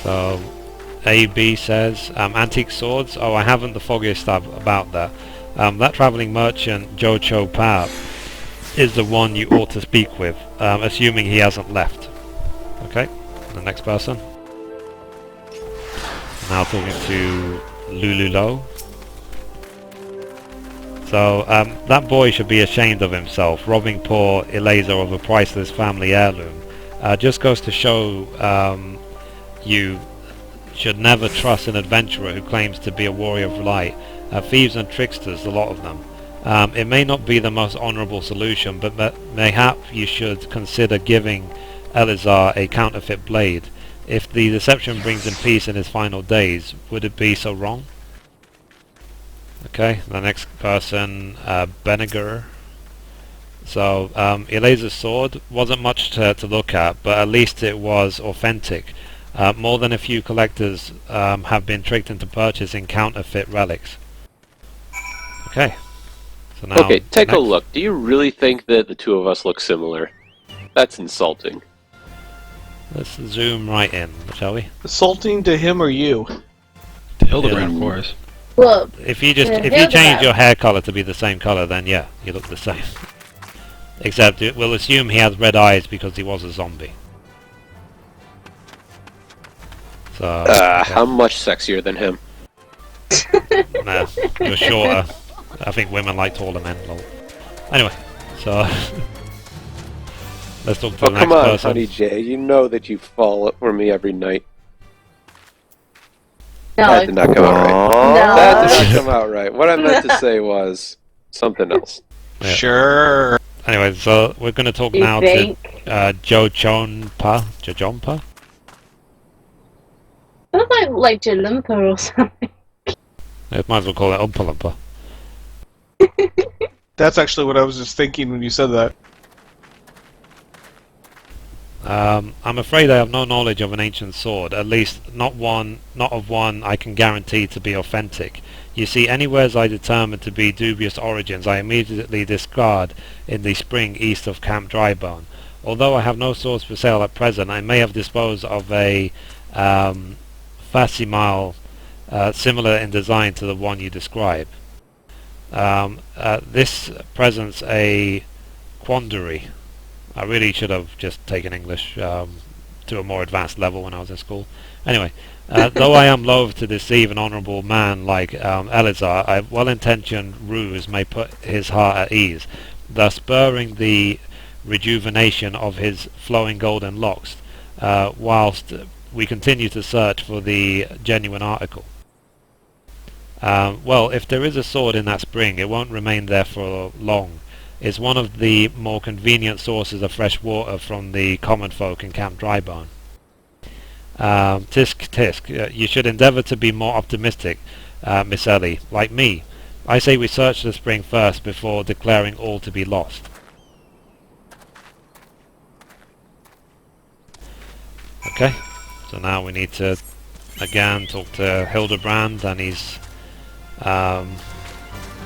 A: So, AB says, antique swords? Oh, I haven't the foggiest about that. That travelling merchant, Jocho Pa, is the one you ought to speak with, assuming he hasn't left. Okay, the next person. Now talking to Lululo. So, that boy should be ashamed of himself, robbing poor Eleazar of a priceless family heirloom. Just goes to show you should never trust an adventurer who claims to be a warrior of light. Thieves and tricksters, a lot of them. It may not be the most honourable solution, but mayhap you should consider giving Eleazar a counterfeit blade. If the deception brings him peace in his final days, would it be so wrong? Okay, the next person, Benegar. So, Eleazar's sword wasn't much to look at, but at least it was authentic. More than a few collectors have been tricked into purchasing counterfeit relics. Okay. So now
B: Okay, take a
A: next.
B: look. Do you really think that the two of us look similar? That's insulting.
A: Let's zoom right in, shall we?
H: Assaulting to him or you?
D: To Hildibrand, of course.
F: Well,
A: If you change
F: Hildibrand.
A: your hair color to be the same color, then yeah, you look the same. Except we'll assume he has red eyes because he was a zombie. So
B: I'm much sexier than him.
A: nah, you're shorter. I think women like taller men. Lol. Anyway, so let's talk to
B: Oh,
A: the next
B: come on,
A: person.
B: Honey Jay. You know that you fall for me every night.
F: no,
B: That did not come out right.
F: no.
B: That did not come out right. What I meant to say was something else.
A: Yeah.
H: Sure.
A: Anyway, so we're going to talk
F: You
A: now
F: think?
A: to Jojonpa.
F: Looks like Jalumpa or something.
A: Might as well call it Umpalumpa.
H: That's actually what I was just thinking when you said that.
A: I'm afraid I have no knowledge of an ancient sword, at least not of one I can guarantee to be authentic. You see, anywheres I determine to be dubious origins I immediately discard in the spring east of Camp Drybone. Although I have no swords for sale at present, I may have disposed of a facsimile similar in design to the one you describe. This presents a quandary. I really should have just taken English to a more advanced level when I was in school. Anyway, though I am loath to deceive an honourable man like Elazar, a well-intentioned ruse may put his heart at ease, thus spurring the rejuvenation of his flowing golden locks, whilst we continue to search for the genuine article. Well, if there is a sword in that spring, it won't remain there for long. It's one of the more convenient sources of fresh water from the common folk in Camp Drybone. Tisk, you should endeavour to be more optimistic, Miss Ellie, like me. I say we search the spring first before declaring all to be lost. Okay, so now we need to again talk to Hildibrand, and he's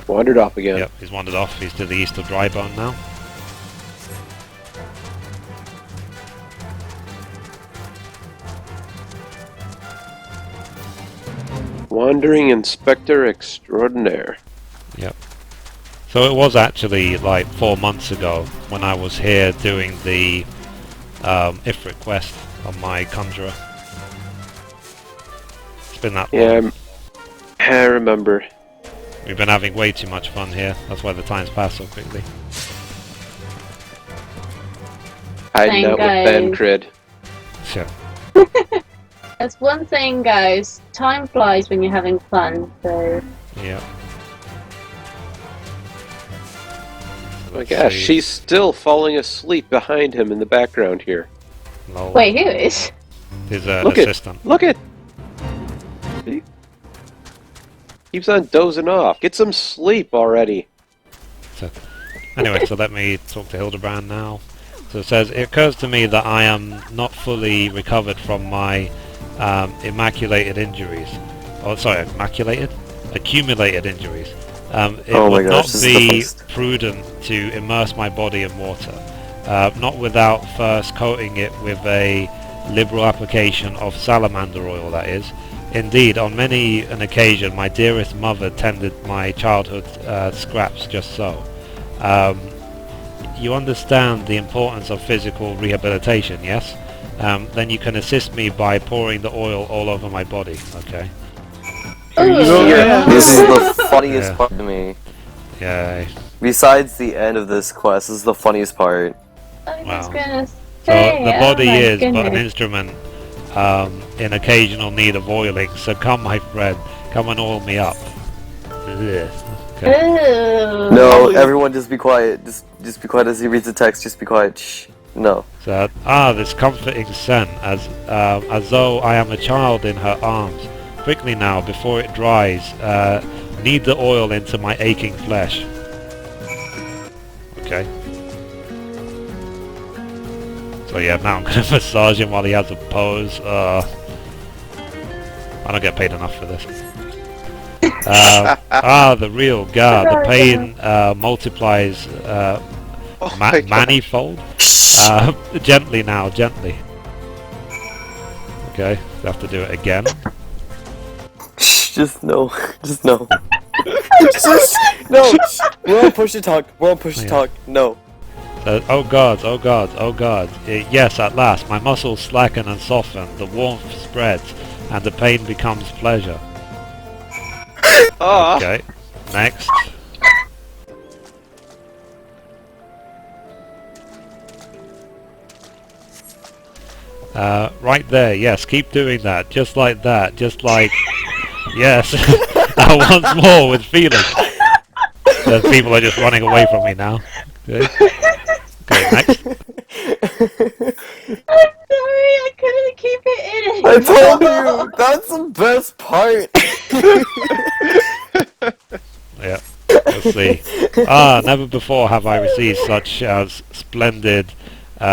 B: Wandered off again.
A: yep, he's wandered off. He's to the east of Drybone now.
B: Wandering Inspector Extraordinaire.
A: Yep. So it was actually like 4 months ago when I was here doing the Ifrit quest on my Conjurer. It's been that long.
B: Yeah, I remember.
A: We've been having way too much fun here. That's why the time's passed so quickly.
B: Hiding out with Ben Crid.
A: So,
F: That's one thing, guys. Time flies when you're having fun, so...
A: yeah.
B: Oh my gosh, she's still falling asleep behind him in the background here.
A: Lol.
F: Wait, who is?
A: His
B: Look
A: assistant.
B: Look at! He keeps on dozing off. Get some sleep already.
A: So, anyway, so let me talk to Hildibrand now. So it says, it occurs to me that I am not fully recovered from my accumulated injuries. It would not be prudent to immerse my body in water, not without first coating it with a liberal application of salamander oil, that is. Indeed, on many an occasion my dearest mother tended my childhood scraps just so. You understand the importance of physical rehabilitation, yes? Then you can assist me by pouring the oil all over my body, okay?
G: This is the funniest part to me.
A: Yay.
G: Besides the end of this quest, this is the funniest part.
F: I was
A: Wow.
F: gonna
A: So
F: say,
A: the body
F: oh my
A: is but an
F: goodness.
A: instrument in occasional need of oiling, so come my friend, come and oil me up. Ugh. Okay.
F: Ooh.
G: No, everyone just be quiet. Just be quiet as he reads the text. Just be quiet. Shh. No.
A: So, this comforting scent, as though I am a child in her arms. Quickly now, before it dries, knead the oil into my aching flesh. Okay. So yeah, now I'm gonna massage him while he has a pose. I don't get paid enough for this. The real god. The pain multiplies manifold. Gently now, gently. Okay, we have to do it again.
G: Shh. Just no. Just no. Just no. Shh. We're on push to talk. We're on push to talk. No.
A: Oh god, oh god, oh god. Yes, at last, my muscles slacken and soften, the warmth spreads, and the pain becomes pleasure. Okay, next. Right there, yes, keep doing that, just like that, just like... yes, once more with feeling. People are just running away from me now. Okay. Okay, next.
F: I'm sorry, I couldn't keep it in.
G: I told you. That's the best part.
A: Yeah, let's see. Never before have I received such splendid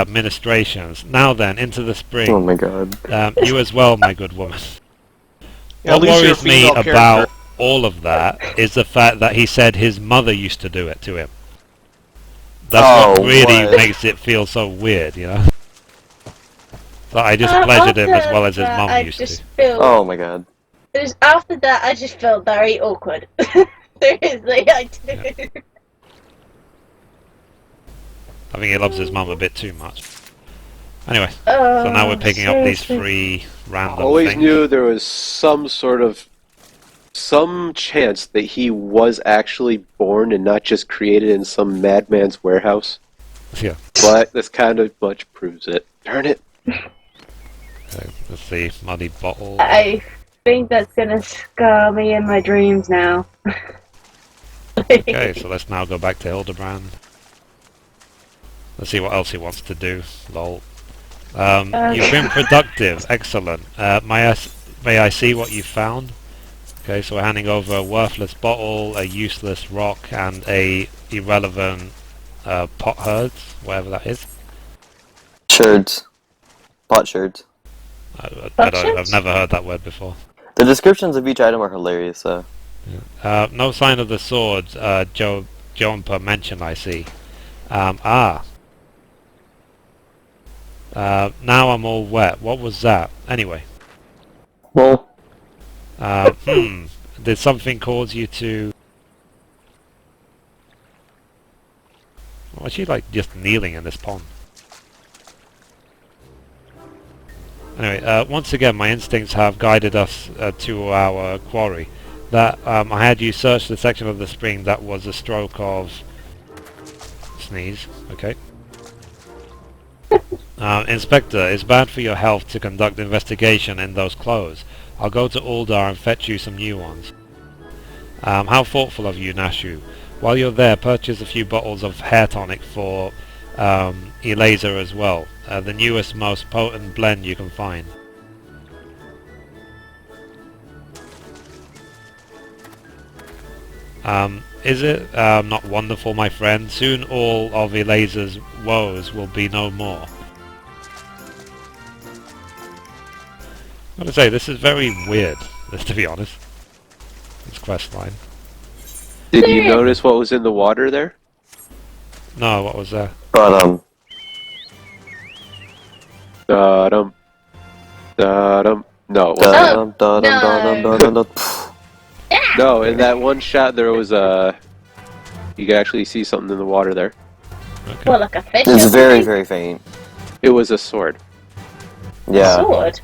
A: ministrations. Now then, into the spring.
G: Oh my god.
A: You as well, my good woman.
H: Yeah,
A: What
H: at least you're a
A: worries me
H: female
A: about
H: character.
A: all of that is the fact that he said his mother used to do it to him. That's what really
G: what?
A: makes it feel so weird, you know? So I just
F: After
A: pleasured him as well as his
F: that,
A: mum
F: I
A: used
F: just
A: to.
F: feel.
G: Oh my god.
F: It was after that I just felt very awkward. Seriously, I do.
A: Yeah. I think he loves his mum a bit too much. Anyway, so now we're picking up these
F: seriously.
A: 3 random
B: Always
A: things.
B: knew there was some chance that he was actually born and not just created in some madman's warehouse.
A: Yeah.
B: But this kind of much proves it. Darn it.
A: Okay, let's see, muddy bottle.
F: I think that's gonna scar me in my dreams now.
A: Okay, so let's now go back to Hildibrand. Let's see what else he wants to do. Lol. You've been productive. Excellent. May I see what you found? Okay, so we're handing over a worthless bottle, a useless rock, and a irrelevant pot herds, whatever that is.
G: Sherds. Pot sherds.
A: I've never heard that word before.
G: The descriptions of each item are hilarious, so.
A: No sign of the sword Jompa mentioned, I see. Now I'm all wet. What was that? Anyway.
G: Well,
A: Did something cause you to... Was she like just kneeling in this pond? Anyway, once again my instincts have guided us to our quarry. That I had you search the section of the spring that was a stroke of... Sneeze, okay. Inspector, it's bad for your health to conduct investigation in those clothes. I'll go to Ul'dah and fetch you some new ones. How thoughtful of you, Nashu. While you're there, purchase a few bottles of hair tonic for Elazar as well. The newest, most potent blend you can find. Is it not wonderful, my friend? Soon all of Elazar's woes will be no more. I'm gonna say, this is very weird, to be honest. This questline.
B: Did you notice what was in the water there?
A: No, what was that?
G: but,
B: Da-dum. Da-dum. No, it wasn't.
G: da-dum, da-dum, da-dum, da-dum, da-dum.
B: No, in that one shot there was a... You could actually see something in the water there.
A: Okay.
F: Well, like a fish.
G: It's
F: or
G: very,
F: something?
G: very faint.
B: It was a sword.
G: Yeah,
F: Sword.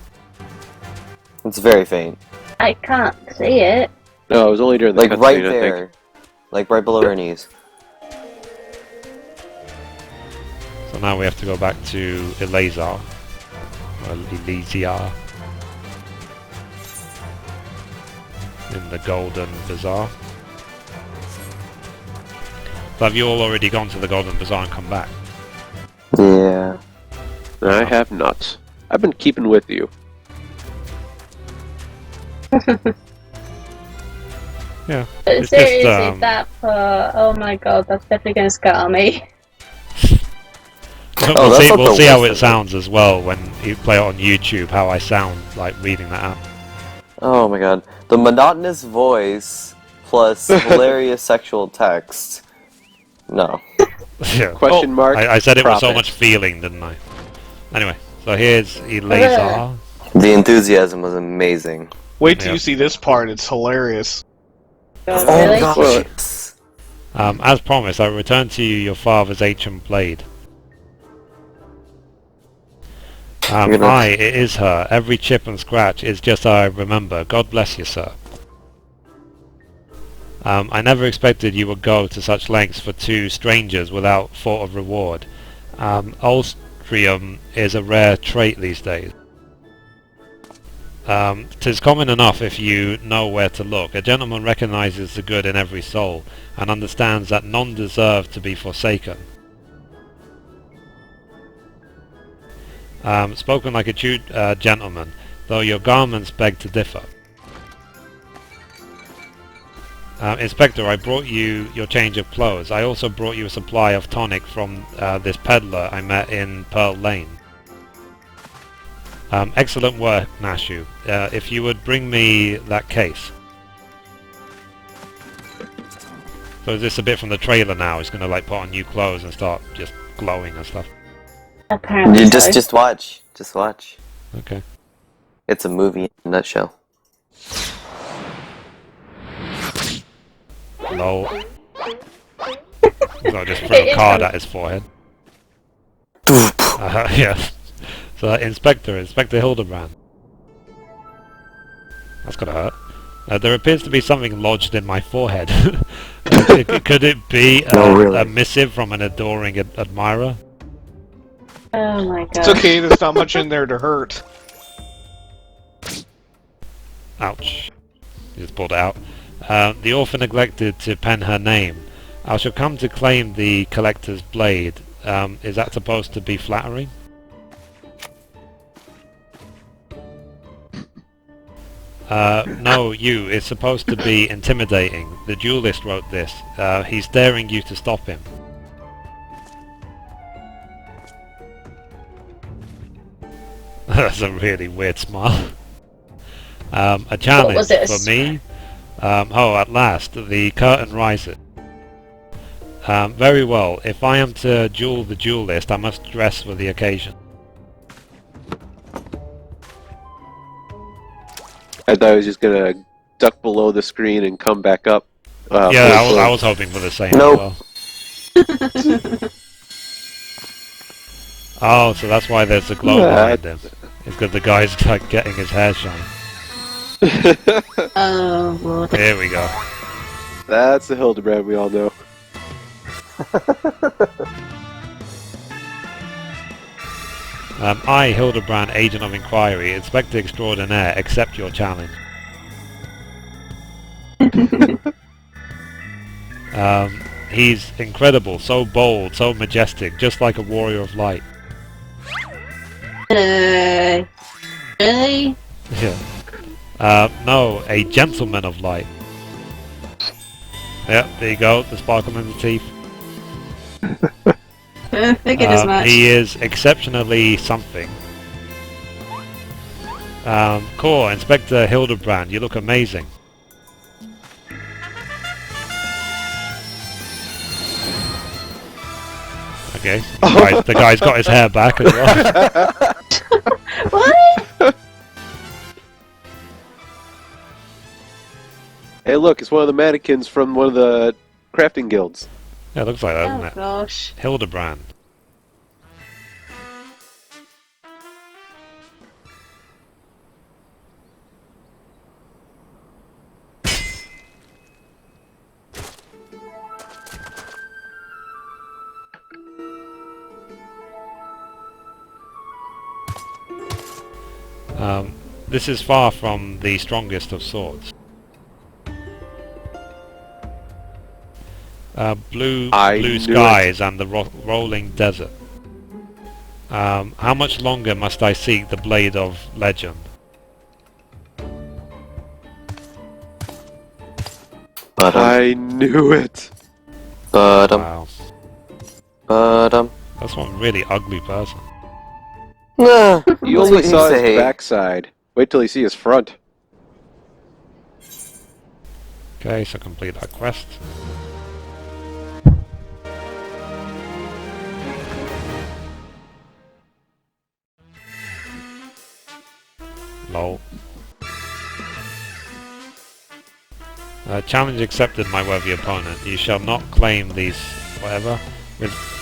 G: it's very faint.
F: I can't see it.
B: No, it was only during the
G: Like
B: cutscene,
G: right
B: I think.
G: there. Like right below her knees.
A: So now we have to go back to Elazar. Or Elazar. In the Golden Bazaar. So have you all already gone to the Golden Bazaar and come back?
G: Yeah.
B: I have not. I've been keeping with you.
A: Yeah.
F: But
A: It's
F: seriously,
A: just,
F: that part, oh my god, that's definitely gonna scar me.
G: Oh,
A: we'll
G: that's
A: see,
G: not
A: we'll
G: the
A: see how
G: worst
A: it
G: of it.
A: sounds as well when you play it on YouTube, how I sound like reading that out.
G: Oh my god. The monotonous voice plus hilarious sexual text. No.
A: Yeah.
B: Question mark.
A: I said it with so
B: profit.
A: much feeling, didn't I? Anyway, so here's Elazar.
G: The enthusiasm was amazing.
H: Wait till
A: Yeah.
H: you see this part, it's hilarious.
F: God,
G: Oh
F: really?
G: gosh.
B: Well,
G: yes.
A: As promised, I return to you your father's ancient blade.
G: You're gonna-
A: Aye, it is her. Every chip and scratch is just how I remember. God bless you, sir. I never expected you would go to such lengths for 2 strangers without thought of reward. Ulstrium is a rare trait these days. 'Tis common enough if you know where to look. A gentleman recognizes the good in every soul, and understands that none deserve to be forsaken. Spoken like a true gentleman, though your garments beg to differ. Inspector, I brought you your change of clothes. I also brought you a supply of tonic from this peddler I met in Pearl Lane. Excellent work, Nashu. If you would bring me that case. So is this a bit from the trailer now? He's gonna like put on new clothes and start just glowing and stuff.
F: Apparently
G: You
F: so.
G: just watch. Just watch.
A: Okay.
G: It's a movie in a nutshell.
A: Lol. So I just threw a card at his forehead. Yes. So Inspector Hildibrand. That's gonna hurt. There appears to be something lodged in my forehead. Could it be a missive from an adoring admirer?
F: Oh my god.
H: It's okay, there's not much in there to hurt.
A: Ouch. He just pulled it out. The author neglected to pen her name. I shall come to claim the collector's blade. Is that supposed to be flattering? No, you. It's supposed to be intimidating. The duelist wrote this. He's daring you to stop him. That's a really weird smile. A challenge for me. Oh, at last, the curtain rises. Very well. If I am to duel the duelist, I must dress for the occasion.
B: I thought I was just gonna duck below the screen and come back up.
A: Yeah, I was hoping for the same
G: Nope.
A: as well. Oh, so that's why there's a glow behind him. It's because the guy's like getting his hair shine.
F: Oh, Lord.
A: Here we go.
B: That's the Hildibrand we all know.
A: I, Hildibrand, Agent of Inquiry, Inspector Extraordinaire, accept your challenge. He's incredible, so bold, so majestic, just like a warrior of light.
F: Really?
A: Yeah. No, a gentleman of light. Yep, there you go, the sparkle in the teeth.
F: Figured as much.
A: He is exceptionally something. Cool, Inspector Hildibrand, you look amazing. Okay, the guy's got his hair back as well.
F: What?
B: Hey, look, it's one of the mannequins from one of the crafting guilds.
A: Yeah, it looks like that,
F: Oh
A: doesn't it?
F: gosh.
A: Hildibrand. This is far from the strongest of swords. Blue skies and the rolling desert. How much longer must I seek the blade of legend?
B: I knew it.
A: Wow,
G: Nah.
A: that's one really ugly person.
B: You
G: That's
B: only
G: what you
B: saw his
G: say.
B: backside. Wait till you see his front.
A: Okay, so complete that quest. Lol. Challenge accepted, my worthy opponent. You shall not claim these... whatever.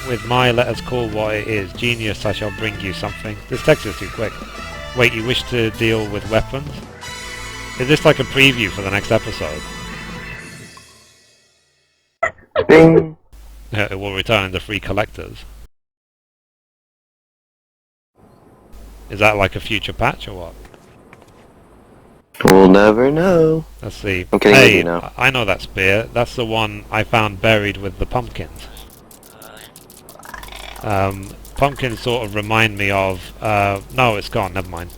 A: With my, let us call what it is, genius, I shall bring you something. This text is too quick. Wait, you wish to deal with weapons? Is this like a preview for the next episode?
G: Bing.
A: It will return the free collectors. Is that like a future patch or what?
G: We'll never know.
A: Let's see.
G: I'm kidding with
A: Hey,
G: you now.
A: I know that spear. That's the one I found buried with the pumpkins. Pumpkins sort of remind me of... no, it's gone. Never mind.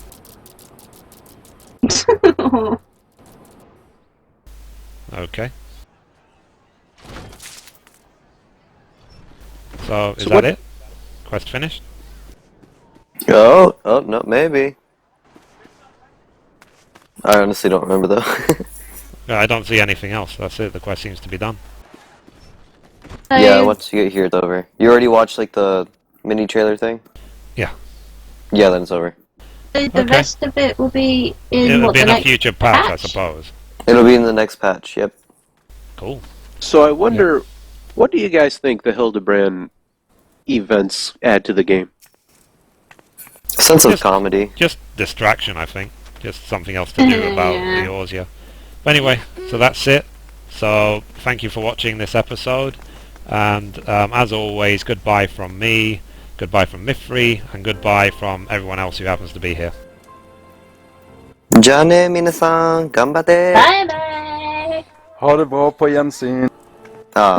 A: Okay. So, is
B: So
A: that
B: what-
A: it? Quest finished?
G: Oh, no, maybe. I honestly don't remember though.
A: No, I don't see anything else. That's it. The quest seems to be done.
G: Yeah, once you get here, it's over. You already watched like the mini trailer thing?
A: Yeah.
G: Yeah, then it's over.
F: So the
A: Okay.
F: rest of it will be in
A: It'll
F: what,
A: be
F: the
A: in a
F: next
A: future patch, I
F: patch?
A: suppose.
G: It'll be in the next patch. Yep.
A: Cool.
B: So I wonder, what do you guys think the Hildibrand events add to the game?
G: Sense of
A: Just-
G: comedy.
A: Just distraction, I think. Just something else to do about
F: Yeah.
A: the Eorzea. But anyway, so that's it. So thank you for watching this episode. And as always, goodbye from me, goodbye from Mithrie, and goodbye from everyone else who happens to be here.
G: じゃあね、皆さん、頑張って。
F: Bye bye!
E: Ha det bra på gensyn.
G: Ah.